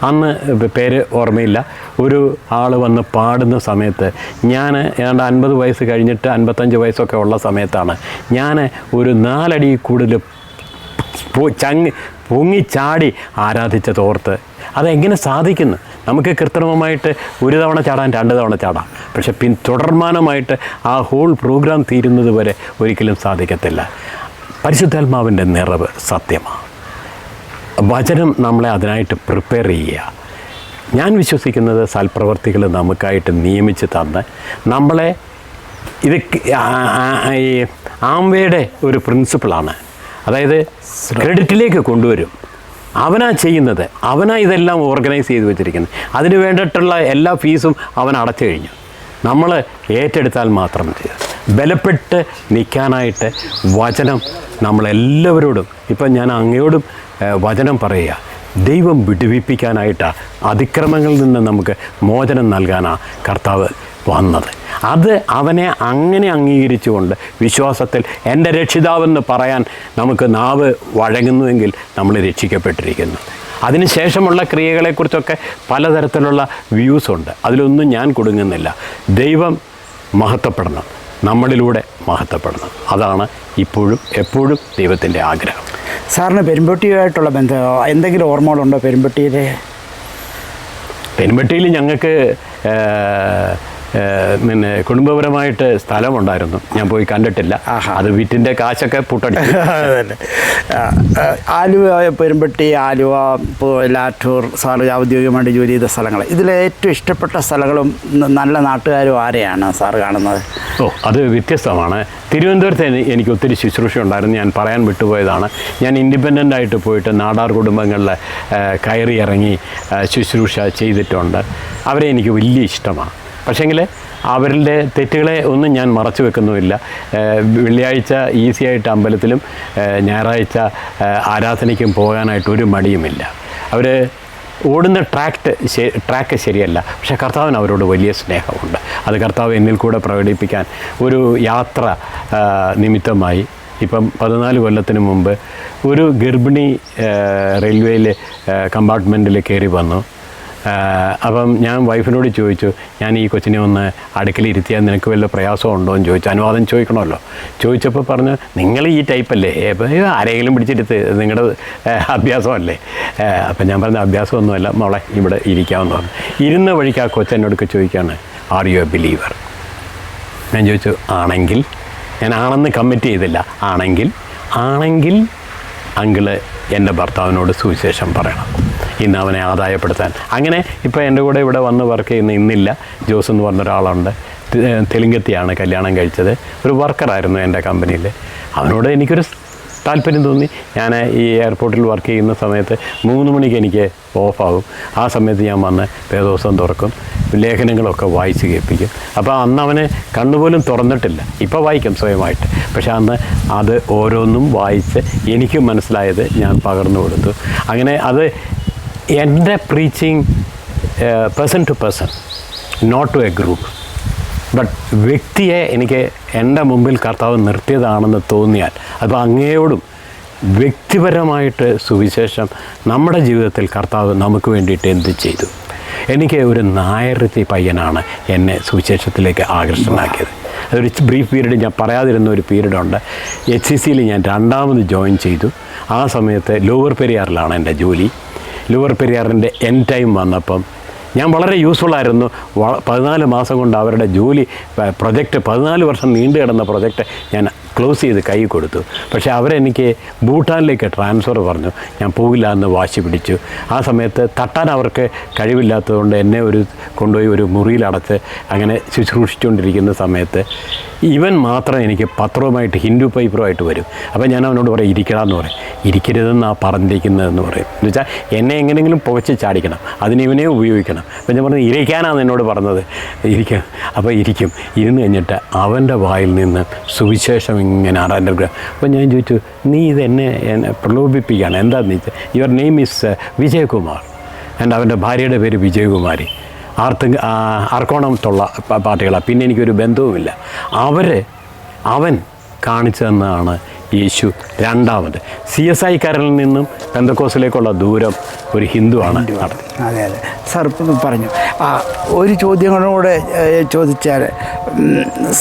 അന്ന് പേര് ഓർമ്മയില്ല, ഒരു ആൾ വന്ന് പാടുന്ന സമയത്ത് ഞാൻ ഏതാണ്ട് 50 വയസ്സ് കഴിഞ്ഞിട്ട് 55 വയസ്സൊക്കെ ഉള്ള സമയത്താണ് ഞാൻ ഒരു 4 അടി കൂടുതൽ പൊങ്ങിച്ചാടി ആരാധിച്ചതോർത്ത് അതെങ്ങനെ സാധിക്കുന്നു? നമുക്ക് കൃത്രിമമായിട്ട് ഒരു തവണ ചാടാൻ 2 തവണ ചാടാം, പക്ഷെ തുടർമാനമായിട്ട് ആ ഹോൾ പ്രോഗ്രാം തീരുന്നത് വരെ ഒരിക്കലും സാധിക്കത്തില്ല. പരിശുദ്ധാത്മാവിൻ്റെ നിറവ് സത്യമാണ്. വചനം നമ്മളെ അതിനായിട്ട് പ്രിപ്പയർ ചെയ്യുക. ഞാൻ വിശ്വസിക്കുന്നത് സൽപ്രവർത്തികൾ നമുക്കായിട്ട് നിയമിച്ച് തന്ന് നമ്മളെ ഇത് ഈ ആംവേയുടെ ഒരു പ്രിൻസിപ്പിളാണ്. അതായത് ക്രെഡിറ്റിലേക്ക് കൊണ്ടുവരും. അവനാ ചെയ്യുന്നത്, അവനാ ഇതെല്ലാം ഓർഗനൈസ് ചെയ്ത് വെച്ചിരിക്കുന്നത്. അതിന് വേണ്ടിയിട്ടുള്ള എല്ലാ ഫീസും അവൻ അടച്ചു കഴിഞ്ഞു. നമ്മൾ ഏറ്റെടുത്താൽ മാത്രം മതി. ബലപ്പെട്ട് നിൽക്കാനായിട്ട് വചനം നമ്മളെല്ലാവരോടും, ഇപ്പം ഞാൻ അങ്ങയോടും വചനം പറയുക, ദൈവം വിടുവിപ്പിക്കാനായിട്ടാണ്, അതിക്രമങ്ങളിൽ നിന്ന് നമുക്ക് മോചനം നൽകാനാണ് കർത്താവ് വന്നത്. അത് അവനെ അങ്ങനെ അംഗീകരിച്ചുകൊണ്ട് വിശ്വാസത്തിൽ എൻ്റെ രക്ഷിതാവെന്ന് പറയാൻ നമുക്ക് നാവ് വഴങ്ങുന്നുവെങ്കിൽ നമ്മൾ രക്ഷിക്കപ്പെട്ടിരിക്കുന്നു. അതിനുശേഷമുള്ള ക്രിയകളെക്കുറിച്ചൊക്കെ പലതരത്തിലുള്ള വ്യൂസുണ്ട്. അതിലൊന്നും ഞാൻ കുടുങ്ങുന്നില്ല. ദൈവം മഹത്വപ്പെടണം, നമ്മളിലൂടെ മഹത്വപ്പെടണം. അതാണ് ഇപ്പോഴും എപ്പോഴും ദൈവത്തിൻ്റെ ആഗ്രഹം. സാറിന് പെരുമ്പട്ടിയുമായിട്ടുള്ള ബന്ധം എന്തെങ്കിലും ഓർമ്മകളുണ്ടോ? പെരുമ്പട്ടിയിൽ ഞങ്ങൾക്ക് പിന്നെ കുടുംബപരമായിട്ട് സ്ഥലമുണ്ടായിരുന്നു. ഞാൻ പോയി കണ്ടിട്ടില്ല. അത് വീട്ടിൻ്റെ കാശൊക്കെ പുട്ടടിച്ചു. ആലുവ, പെരുമ്പട്ടി, ആലുവ, ലാറ്റൂർ സാറ് ഔദ്യോഗികമായിട്ട് ജോലി ചെയ്ത സ്ഥലങ്ങൾ, ഇതിലെ ഏറ്റവും ഇഷ്ടപ്പെട്ട സ്ഥലങ്ങളും നല്ല നാട്ടുകാരും ആരെയാണ് സാറ് കാണുന്നത്? അത് വ്യത്യസ്തമാണ്. തിരുവനന്തപുരത്ത് എനിക്ക് ഒത്തിരി ശുശ്രൂഷ ഉണ്ടായിരുന്നു. ഞാൻ പറയാൻ വിട്ടുപോയതാണ്. ഞാൻ ഇൻഡിപെൻഡൻ്റ് ആയിട്ട് പോയിട്ട് നാടാർ കുടുംബങ്ങളിൽ കയറി ഇറങ്ങി ശുശ്രൂഷ ചെയ്തിട്ടുണ്ട്. അവരെ എനിക്ക് വലിയ ഇഷ്ടമാണ്. പക്ഷേങ്കിൽ അവരുടെ തെറ്റുകളെ ഒന്നും ഞാൻ മറച്ചു വെക്കുന്നുമില്ല. വെള്ളിയാഴ്ച ഈസിയായിട്ട് അമ്പലത്തിലും ഞായറാഴ്ച ആരാധനയ്ക്കും പോകാനായിട്ട് ഒരു മടിയുമില്ല. അവർ ഓടുന്ന ട്രാക്ക് ശരിയല്ല, പക്ഷേ കർത്താവിന് അവരോട് വലിയ സ്നേഹമുണ്ട്. അത് കർത്താവ് എന്നിൽ കൂടെ പ്രകടിപ്പിക്കാൻ ഒരു യാത്ര നിമിത്തമായി. ഇപ്പം 14 കൊല്ലത്തിന് മുമ്പ് ഒരു ഗർഭിണി റെയിൽവേയിൽ കമ്പാർട്ട്മെൻറ്റിൽ കയറി വന്നു. അപ്പം ഞാൻ വൈഫിനോട് ചോദിച്ചു, ഞാൻ ഈ കൊച്ചിനെ ഒന്ന് അടുക്കലിരുത്തിയാൽ നിനക്ക് വല്ല പ്രയാസമുണ്ടോ എന്ന് ചോദിച്ചു. അനുവാദം ചോദിക്കണമല്ലോ. ചോദിച്ചപ്പോൾ പറഞ്ഞു, നിങ്ങൾ ഈ ടൈപ്പല്ലേ, ആരെങ്കിലും പിടിച്ചിരുത്ത്, നിങ്ങളുടെ അഭ്യാസമല്ലേ. അപ്പം ഞാൻ പറഞ്ഞ അഭ്യാസമൊന്നുമല്ല മോളെ, ഇവിടെ ഇരിക്കാമെന്ന് പറഞ്ഞു. ഇരുന്ന വഴിക്ക് ആ കൊച്ചെന്നോടൊക്കെ ചോദിക്കുകയാണ്, ആർ യു എ ബിലീവർ? ഞാൻ ചോദിച്ചു, ആണെങ്കിൽ. ഞാൻ ആണെന്ന് കമ്മിറ്റ് ചെയ്തില്ല. ആണെങ്കിൽ അങ്കിള് എൻ്റെ ഭർത്താവിനോട് സുവിശേഷം പറയണം, ഇന്ന് അവനെ ആദായപ്പെടുത്താൻ. അങ്ങനെ ഇപ്പോൾ എൻ്റെ കൂടെ ഇവിടെ വന്ന് വർക്ക് ചെയ്യുന്ന ഇന്നില്ല, ജോസ് എന്ന് പറഞ്ഞ ഒരാളുണ്ട്. തെലുങ്കത്തിയാണ് കല്യാണം കഴിച്ചത്. ഒരു വർക്കറായിരുന്നു എൻ്റെ കമ്പനിയിൽ. അവനോട് എനിക്കൊരു താല്പര്യം തോന്നി. ഞാൻ ഈ എയർപോർട്ടിൽ വർക്ക് ചെയ്യുന്ന സമയത്ത് 3 മണിക്ക് എനിക്ക് ഓഫാകും. ആ സമയത്ത് ഞാൻ വന്ന് വേദോസം തുറക്കും, ലേഖനങ്ങളൊക്കെ വായിച്ച് കേൾപ്പിക്കും. അപ്പോൾ അന്ന് അവന് കണ്ണുപോലും തുറന്നിട്ടില്ല. ഇപ്പോൾ വായിക്കും സ്വയമായിട്ട്. പക്ഷേ അന്ന് അത് ഓരോന്നും വായിച്ച് എനിക്ക് മനസ്സിലായത് ഞാൻ പകർന്നു കൊടുത്തു. അങ്ങനെ അത് എൻ്റെ preaching person to person, not to a group. But വ്യക്തിയെ എനിക്ക് എൻ്റെ മുമ്പിൽ കർത്താവ് നിർത്തിയതാണെന്ന് തോന്നിയാൽ, അപ്പോൾ അങ്ങയോടും വ്യക്തിപരമായിട്ട് സുവിശേഷം നമ്മുടെ ജീവിതത്തിൽ കർത്താവ് നമുക്ക് വേണ്ടിയിട്ട് എന്ത് ചെയ്തു. എനിക്ക് ഒരു നായർത്തി പയ്യനാണ് എന്നെ സുവിശേഷത്തിലേക്ക് ആകർഷണമാക്കിയത്. അതൊരു ബ്രീഫ് പീരീഡ്, ഞാൻ പറയാതിരുന്ന ഒരു പീരീഡുണ്ട്. HCCയിൽ ഞാൻ 2ാമത് ജോയിൻ ചെയ്തു. ആ സമയത്ത് ലോവർ പെരിയാറിലാണ് എൻ്റെ ജോലി. ലോവർ പെരിയാറിൻ്റെ എൻഡ് ടൈം വന്നപ്പം ഞാൻ വളരെ യൂസ്ഫുള്ളായിരുന്നു. 14 മാസം കൊണ്ട് അവരുടെ ജോലി പ്രൊജക്റ്റ്, 14 വർഷം നീണ്ടു കിടന്ന പ്രൊജക്റ്റ് ഞാൻ ക്ലോസ് ചെയ്ത് കൈ കൊടുത്തു. പക്ഷേ അവരെനിക്ക് ഭൂട്ടാനിലേക്ക് ട്രാൻസ്ഫർ പറഞ്ഞു. ഞാൻ പോകില്ല എന്ന് വാശി പിടിച്ചു. ആ സമയത്ത് തട്ടാൻ അവർക്ക് കഴിവില്ലാത്തതുകൊണ്ട് എന്നെ കൊണ്ടുപോയി ഒരു മുറിയിലടച്ച് അങ്ങനെ ശുശ്രൂഷിച്ചുകൊണ്ടിരിക്കുന്ന സമയത്ത് ഇവൻ മാത്രം എനിക്ക് പത്രവുമായിട്ട് ഹിന്ദു പേപ്പറുമായിട്ട് വരും. അപ്പോൾ ഞാൻ അവനോട് പറയും ഇരിക്കണമെന്ന് പറയും. ഇരിക്കരുതെന്നാണ് പറഞ്ഞിരിക്കുന്നതെന്ന് പറയും. എന്ന് വെച്ചാൽ എന്നെ എങ്ങനെയെങ്കിലും പുകച്ച് ചാടിക്കണം, അതിന് ഇവനെ ഉപയോഗിക്കണം. അപ്പോൾ ഞാൻ പറഞ്ഞു ഇരിക്കാനാണ് എന്നോട് പറഞ്ഞത്. ഇരിക്കാം. അപ്പോൾ ഇരിക്കും. ഇരുന്ന് കഴിഞ്ഞിട്ട് അവൻ്റെ വായിൽ നിന്ന് സുവിശേഷം ഇങ്ങനെ അണ്ടർഗ്രൗണ്ട്. അപ്പോൾ ഞാൻ ചോദിച്ചു നീ ഇത് എന്നെ പ്രലോഭിപ്പിക്കുകയാണ് എന്താണെന്ന് വെച്ചാൽ your name is Vijayakumar and അവൻ്റെ ഭാര്യയുടെ പേര് വിജയകുമാരി. ആർക്കോണത്തുള്ള പാർട്ടികളാണ്. പിന്നെ എനിക്കൊരു ബന്ധവുമില്ല. അവൻ കാണിച്ചു തന്നതാണ് യേശു. രണ്ടാമത് CSI കാരനിൽ നിന്നും പെന്തക്കോസിലേക്കുള്ള ദൂരം ഒരു ഹിന്ദുവാണ് നടത്തുന്നത്. അതെ അതെ സാർ ഇപ്പം പറഞ്ഞു. ഒരു ചോദ്യങ്ങളോടെ ചോദിച്ചാൽ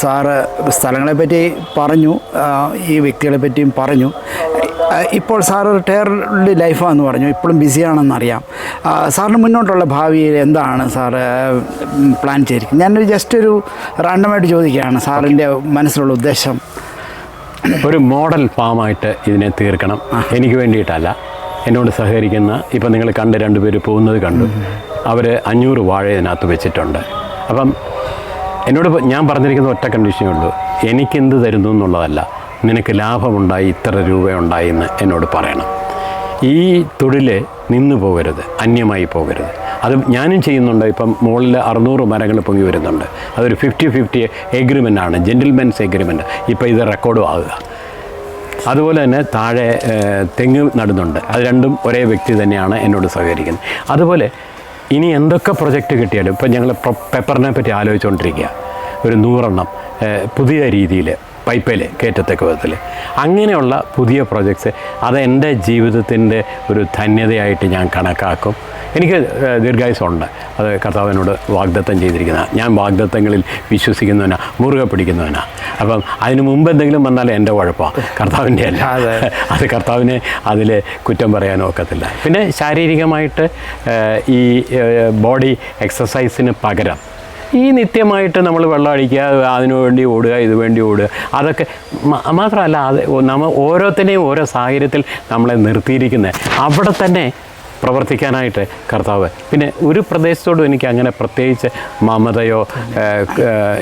സാറ് സ്ഥലങ്ങളെപ്പറ്റി പറഞ്ഞു, ഈ വ്യക്തികളെ പറ്റിയും പറഞ്ഞു. ഇപ്പോൾ സാറ് റിട്ടയർഡ് ലൈഫാണെന്ന് പറഞ്ഞു, ഇപ്പോഴും ബിസിയാണെന്നറിയാം. സാറിന് മുന്നോട്ടുള്ള ഭാവിയിൽ എന്താണ് സാറ് പ്ലാൻ ചെയ്തിരിക്കുന്നത്? ഞാനൊരു ജസ്റ്റ് ഒരു റാൻഡമായിട്ട് ചോദിക്കുകയാണ് സാറിൻ്റെ മനസ്സിലുള്ള ഉദ്ദേശം. ഒരു മോഡൽ ഫാമായിട്ട് ഇതിനെ തീർക്കണം. എനിക്ക് വേണ്ടിയിട്ടല്ല, എന്നോട് സഹകരിക്കുന്ന ഇപ്പം നിങ്ങൾ കണ്ട് 2 പേര് പോകുന്നത് കണ്ടു. അവർ 500 വാഴ ഇതിനകത്ത് വെച്ചിട്ടുണ്ട്. അപ്പം എന്നോട് ഞാൻ പറഞ്ഞിരിക്കുന്ന ഒറ്റ കണ്ടീഷനേ ഉള്ളൂ, എനിക്കെന്ത് തരുന്നു എന്നുള്ളതല്ല, നിനക്ക് ലാഭമുണ്ടായി ഇത്ര രൂപയുണ്ടായി എന്ന് എന്നോട് പറയണം. ഈ തൊഴിൽ നിന്നു പോകരുത്, അന്യമായി പോകരുത്. അത് ഞാനും ചെയ്യുന്നുണ്ട്. ഇപ്പം മുകളിൽ 600 മരങ്ങൾ പൊങ്ങി വരുന്നുണ്ട്. അതൊരു 50-50 എഗ്രിമെൻ്റാണ്, ജെൻറ്റിൽമെൻസ് എഗ്രിമെൻറ്റ്. ഇപ്പോൾ ഇത് റെക്കോർഡും ആകുക. അതുപോലെ തന്നെ താഴെ തെങ്ങ് നടുന്നുണ്ട്. അത് രണ്ടും ഒരേ വ്യക്തി തന്നെയാണ് എന്നോട് സഹകരിക്കുന്നത്. അതുപോലെ ഇനി എന്തൊക്കെ പ്രൊജക്റ്റ് കിട്ടിയാലും ഇപ്പം ഞങ്ങൾ പെപ്പറിനെ പറ്റി ആലോചിച്ചുകൊണ്ടിരിക്കുക. ഒരു 100 എണ്ണം പുതിയ രീതിയിൽ പൈപ്പിൽ കയറ്റത്തക്ക വിധത്തിൽ അങ്ങനെയുള്ള പുതിയ പ്രൊജക്ട്സ് അത് എൻ്റെ ജീവിതത്തിൻ്റെ ഒരു ധന്യതയായിട്ട് ഞാൻ കണക്കാക്കും. എനിക്ക് ദീർഘായുസ്സുണ്ട്. അത് കർത്താവിനോട് വാഗ്ദത്തം ചെയ്തിരിക്കുന്ന, ഞാൻ വാഗ്ദത്തങ്ങളിൽ വിശ്വസിക്കുന്നവനാ, മുറുകെ പിടിക്കുന്നവനാ. അപ്പം അതിന് മുമ്പ് എന്തെങ്കിലും വന്നാലേ എൻ്റെ കുഴപ്പമാണ്, കർത്താവിൻ്റെ അല്ല. അത് കർത്താവിനെ അതിൽ കുറ്റം പറയാനോ ഒക്കത്തില്ല. പിന്നെ ശാരീരികമായിട്ട് ഈ ബോഡി എക്സസൈസിന് പകരം ഈ നിത്യമായിട്ട് നമ്മൾ വെള്ളം അടിക്കുക, അതിനു വേണ്ടി ഓടുക, ഇത് വേണ്ടി ഓടുക, അതൊക്കെ മാത്രമല്ല, അത് നമ്മൾ ഓരോരുത്തരെയും ഓരോ സാഹചര്യത്തിൽ നമ്മളെ നിർത്തിയിരിക്കുന്നത് അവിടെ തന്നെ പ്രവർത്തിക്കാനായിട്ട് കർത്താവ്. പിന്നെ ഒരു പ്രദേശത്തോടും എനിക്ക് അങ്ങനെ പ്രത്യേകിച്ച് മമതയോ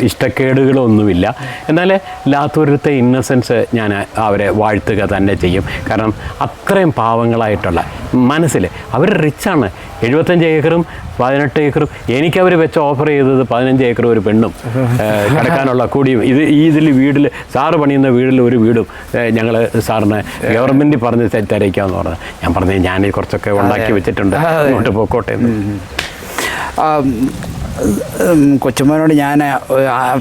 ഇഷ്ടക്കേടുകളോ ഒന്നുമില്ല. എന്നാൽ ലാത്തൂരത്തെ ഇന്നസെൻസ് ഞാൻ അവരെ വാഴ്ത്തുക തന്നെ ചെയ്യും. കാരണം അത്രയും പാവങ്ങളായിട്ടുള്ള മനസ്സിൽ അവർ റിച്ചാണ്. 75 ഏക്കറും 18 ഏക്കറും എനിക്കവർ വെച്ച് ഓഫർ ചെയ്തത് 15 ഏക്കറും ഒരു പെണ്ണും കിടക്കാനുള്ള കൂടിയും. ഇതിൽ വീട്ടിൽ സാറ് പണിയുന്ന വീട്ടിൽ ഒരു വീടും ഞങ്ങൾ സാറിന് ഗവൺമെൻറ് പറഞ്ഞ് തരയ്ക്കാമെന്ന് പറഞ്ഞത്. ഞാൻ പറഞ്ഞത് ഞാൻ കുറച്ചൊക്കെ ഉണ്ടാക്കി വെച്ചിട്ടുണ്ട്, അങ്ങോട്ട് പോയിക്കോട്ടെ എന്ന്. കൊച്ചുമോനോട് ഞാൻ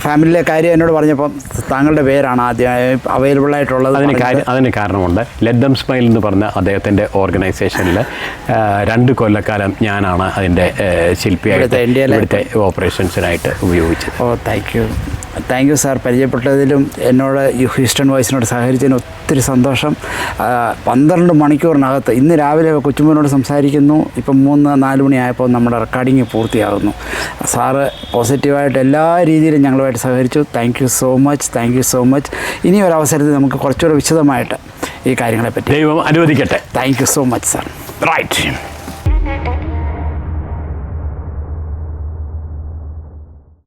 ഫാമിലിയിലെ കാര്യം എന്നോട് പറഞ്ഞപ്പം താങ്കളുടെ പേരാണ് ആദ്യം അവൈലബിൾ ആയിട്ടുള്ളത്. അതിന് കാരണമുണ്ട്. ലെറ്റ് ദം സ്മൈൽ എന്ന് പറഞ്ഞ അദ്ദേഹത്തിൻ്റെ ഓർഗനൈസേഷനിൽ 2 കൊല്ലക്കാലം ഞാനാണ് അതിൻ്റെ ശില്പിയായിട്ട് ഇവിടുത്തെ ഓപ്പറേഷൻസിനായിട്ട് ഉപയോഗിച്ചത്. Thank you sir. പരിചയപ്പെട്ടതിലും എന്നോട് ഈ ഹ്യൂസ്റ്റൺ വോയിസിനോട് സഹകരിച്ചതിന് ഒത്തിരി സന്തോഷം. 12 മണിക്കൂറിനകത്ത് ഇന്ന് രാവിലെ കൊച്ചുമോനോട് സംസാരിക്കുന്നു, ഇപ്പം 3-4 മണിയായപ്പോൾ നമ്മുടെ റെക്കോർഡിങ് പൂർത്തിയാകുന്നു. സാറ് പോസിറ്റീവായിട്ട് എല്ലാ രീതിയിലും ഞങ്ങളുമായിട്ട് സഹകരിച്ചു. Thank you so much. ഇനി ഒരു അവസരത്തിൽ നമുക്ക് കുറച്ചുകൂടെ വിശദമായിട്ട് ഈ കാര്യങ്ങളെപ്പറ്റി ദൈവം അനുവദിക്കട്ടെ. Thank you so much sir. Right.